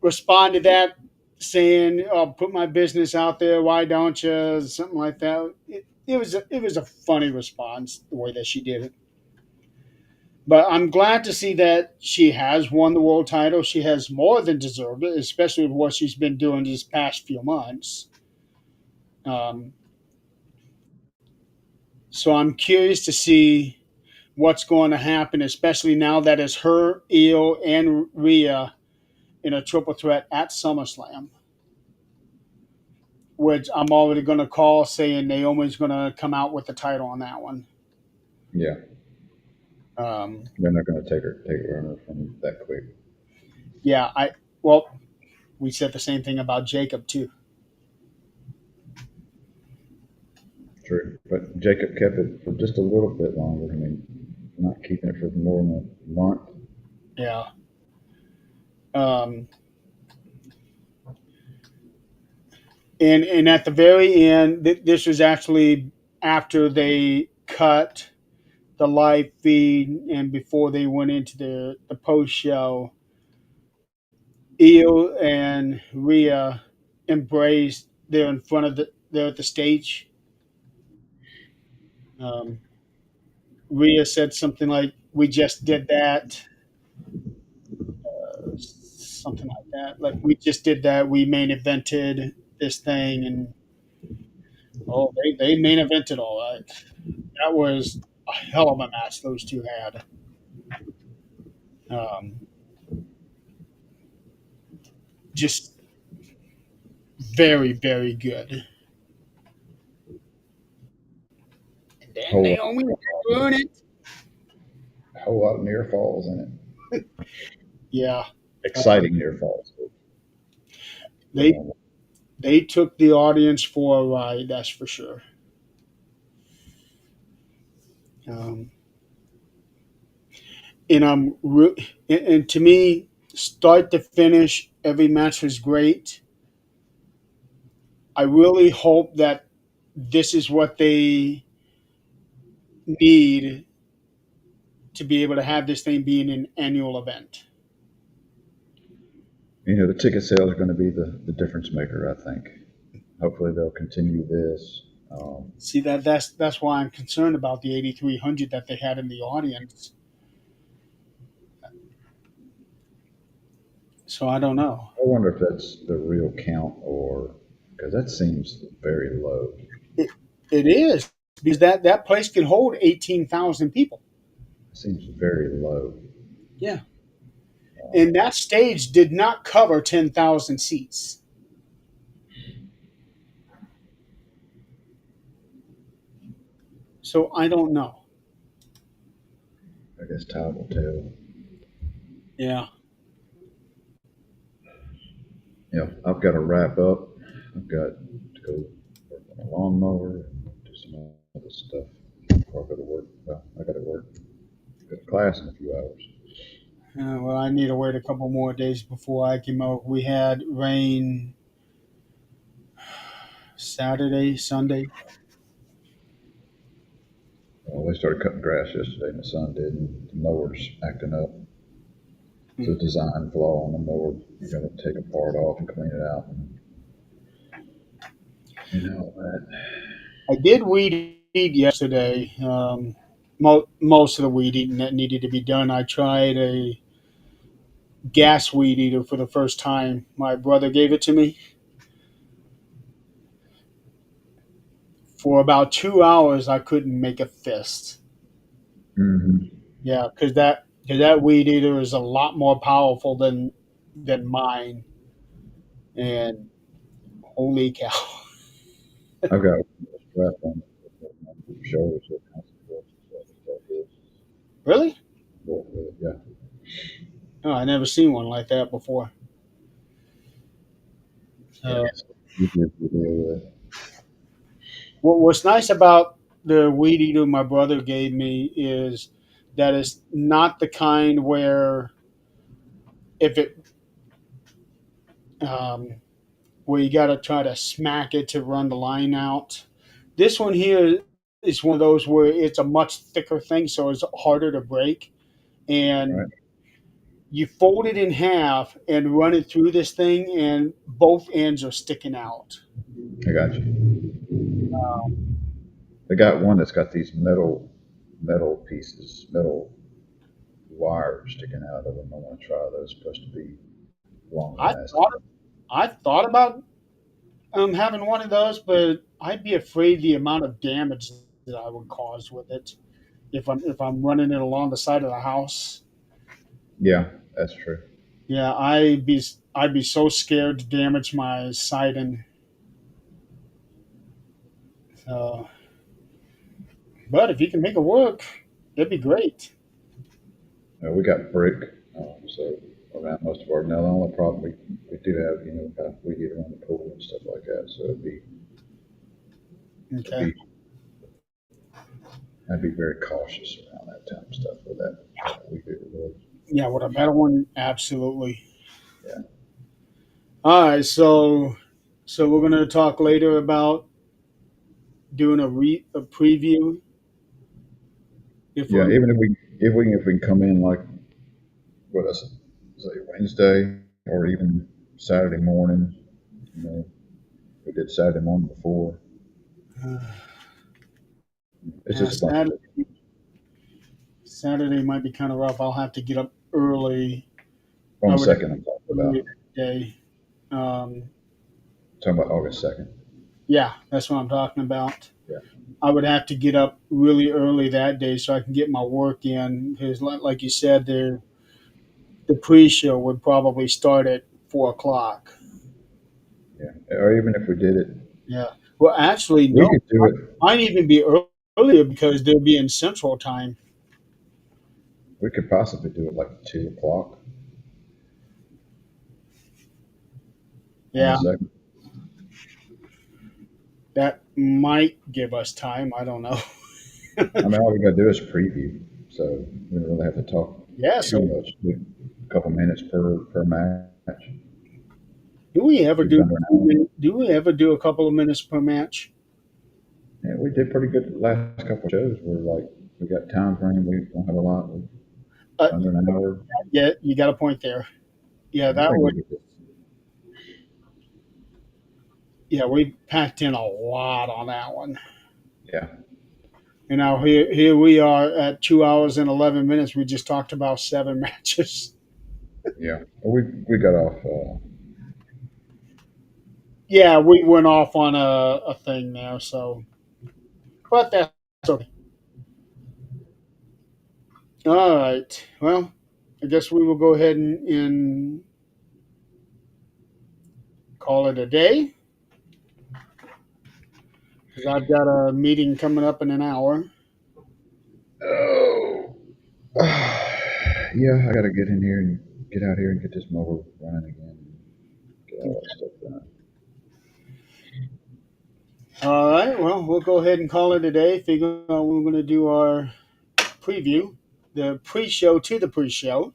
responded to that saying, "Oh, put my business out there. Why don't you?" Something like that. It was a funny response the way that she did it. But I'm glad to see that she has won the world title. She has more than deserved it, especially with what she's been doing these past few months. Um, so I'm curious to see what's going to happen, especially now that it's her, Io, and Rhea in a triple threat at SummerSlam, which I'm already going to call saying Naomi's going to come out with the title on that one. Yeah, Um, they're not going to take her from that quick. yeah, well, we said the same thing about Jacob too. True, but Jacob kept it for just a little bit longer. I mean, not keeping it for more than a month. Yeah. Um, and at the very end, this was actually after they cut the live feed and before they went into the post show. Io and Rhea embraced. They're in front of they're at the stage. Um, Rhea said something like, "We just did that," something like that. Like, we just did that. We main evented this thing, and oh, they main evented all right. That was a hell of a match those two had. Um, just very, very good. And then Whole Naomi ruined it. whole lot of near falls in it. Yeah, Exciting near falls. The they normal. they took the audience for a ride. That's for sure. Um, and and to me, start to finish, every match was great. I really hope that this is what they need to be able to have this thing being an annual event. The ticket sales are going to be the difference maker, I think. Hopefully, they'll continue this. See, that's why I'm concerned about the 8,300 that they had in the audience. So I don't know. I wonder if that's the real count or because that seems very low. It, it is because that place can hold 18,000 people. It seems very low. Yeah. Um, And that stage did not cover 10,000 seats. So I don't know. I guess time will tell. Yeah. Yeah, I've got to wrap up. I've got to go work on a lawnmower and do some other stuff before I go to work. Well, I got to work. Go to class in a few hours. Well, I need to wait a couple more days before I came out. We had rain Saturday, Sunday. Well, they started cutting grass yesterday, and the sun did, and the mower's acting up. It's a Hmm. design flaw on the mower. You got to take a part off and clean it out, and that. I did weed eat yesterday. Most of the weed eating that needed to be done. I tried a gas weed eater for the first time. My brother gave it to me. For about 2 hours, I couldn't make a fist. Mm-hmm. Yeah, because that weed eater is a lot more powerful than mine. And holy cow! I've got a strap on the shoulders so concentrate. So I think that is Really? what yeah. Oh, I never seen one like that before. Yeah, So, it's easier to deal with. what's nice about the weed eater my brother gave me is that it's not the kind where if it um, where you got to try to smack it to run the line out. This one here is one of those where it's a much thicker thing, so it's harder to break. And Right? you fold it in half and run it through this thing, and both ends are sticking out. I got you. They got one that's got these metal pieces, metal wires sticking out of them. I want to try those. Supposed to be longer I lasting. thought I thought about having one of those, but I'd be afraid the amount of damage that I would cause with it if I'm running it along the side of the house. Yeah, that's true. Yeah, I'd be so scared to damage my siding. Uh, but if you can make it work, it'd be great. We got brick, so around most of our now the only problem we do have, kind of we get around the pool and stuff like that. So it'd Okay. be I'd be very cautious around that type of stuff with that we do really. Yeah, with a metal one, absolutely. Yeah. All right, so we're gonna talk later about doing a preview if Yeah, we're even if we can come in like what I say Wednesday or even Saturday morning, you know, we did Saturday morning before. It's yeah, just a bunch of Saturday might be kind of rough. I'll have to get up early. on I the would have second I'm talking to about. early that day. Um, Talking about August 2nd. yeah, that's what I'm talking about. Yeah. I would have to get up really early that day so I can get my work in because, like you said, the pre-show would probably start at 4 o'clock. Yeah. Or even if we did it, Yeah. Well, actually, we no. could do it. Might even be earlier because they'll be in Central Time. We could possibly do it like 2 o'clock on the Yeah, second. that might give us time. I don't know. I mean, all we gotta do is preview, so we don't really have to talk Yeah. too So, much. A couple minutes per match. do we ever Keep it do? under an hour. Do we ever do a couple of minutes per match? Yeah, we did pretty good the last couple of shows. We're like we got time frame. We don't have a lot. We're Uh, under an hour. yeah, you got a point there. Yeah, I that think we would. could. Yeah, we packed in a lot on that one. Yeah, And now here we are at 2 hours and 11 minutes. We just talked about seven matches. Yeah. Well, we got off. Yeah, we went off on a thing there, so but that's okay. All right. Well, I guess we will go ahead and call it a day because I've got a meeting coming up in an hour. Oh. Yeah, I got to get in here and get out here and get this mower running again. Get all that stuff done. All right. Well, we'll go ahead and call it a day. Figure out we're going to do our preview, the pre-show to the pre-show.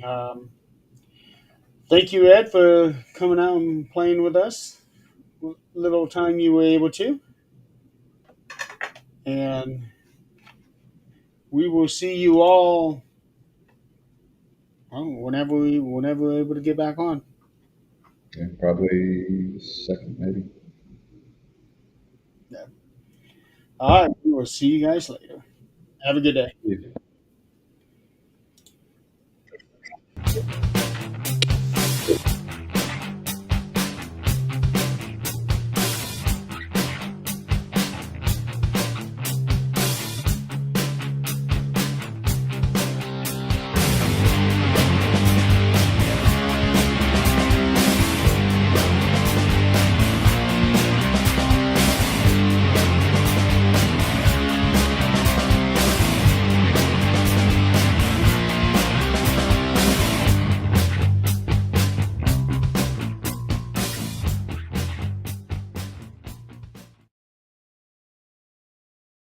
Um, Thank you, Ed, for coming out and playing with us. Little time you were able to, and we will see you all whenever we're able to get back on. Yeah, probably second, maybe. Yeah. All right. We will see you guys later. Have a good day. Yeah.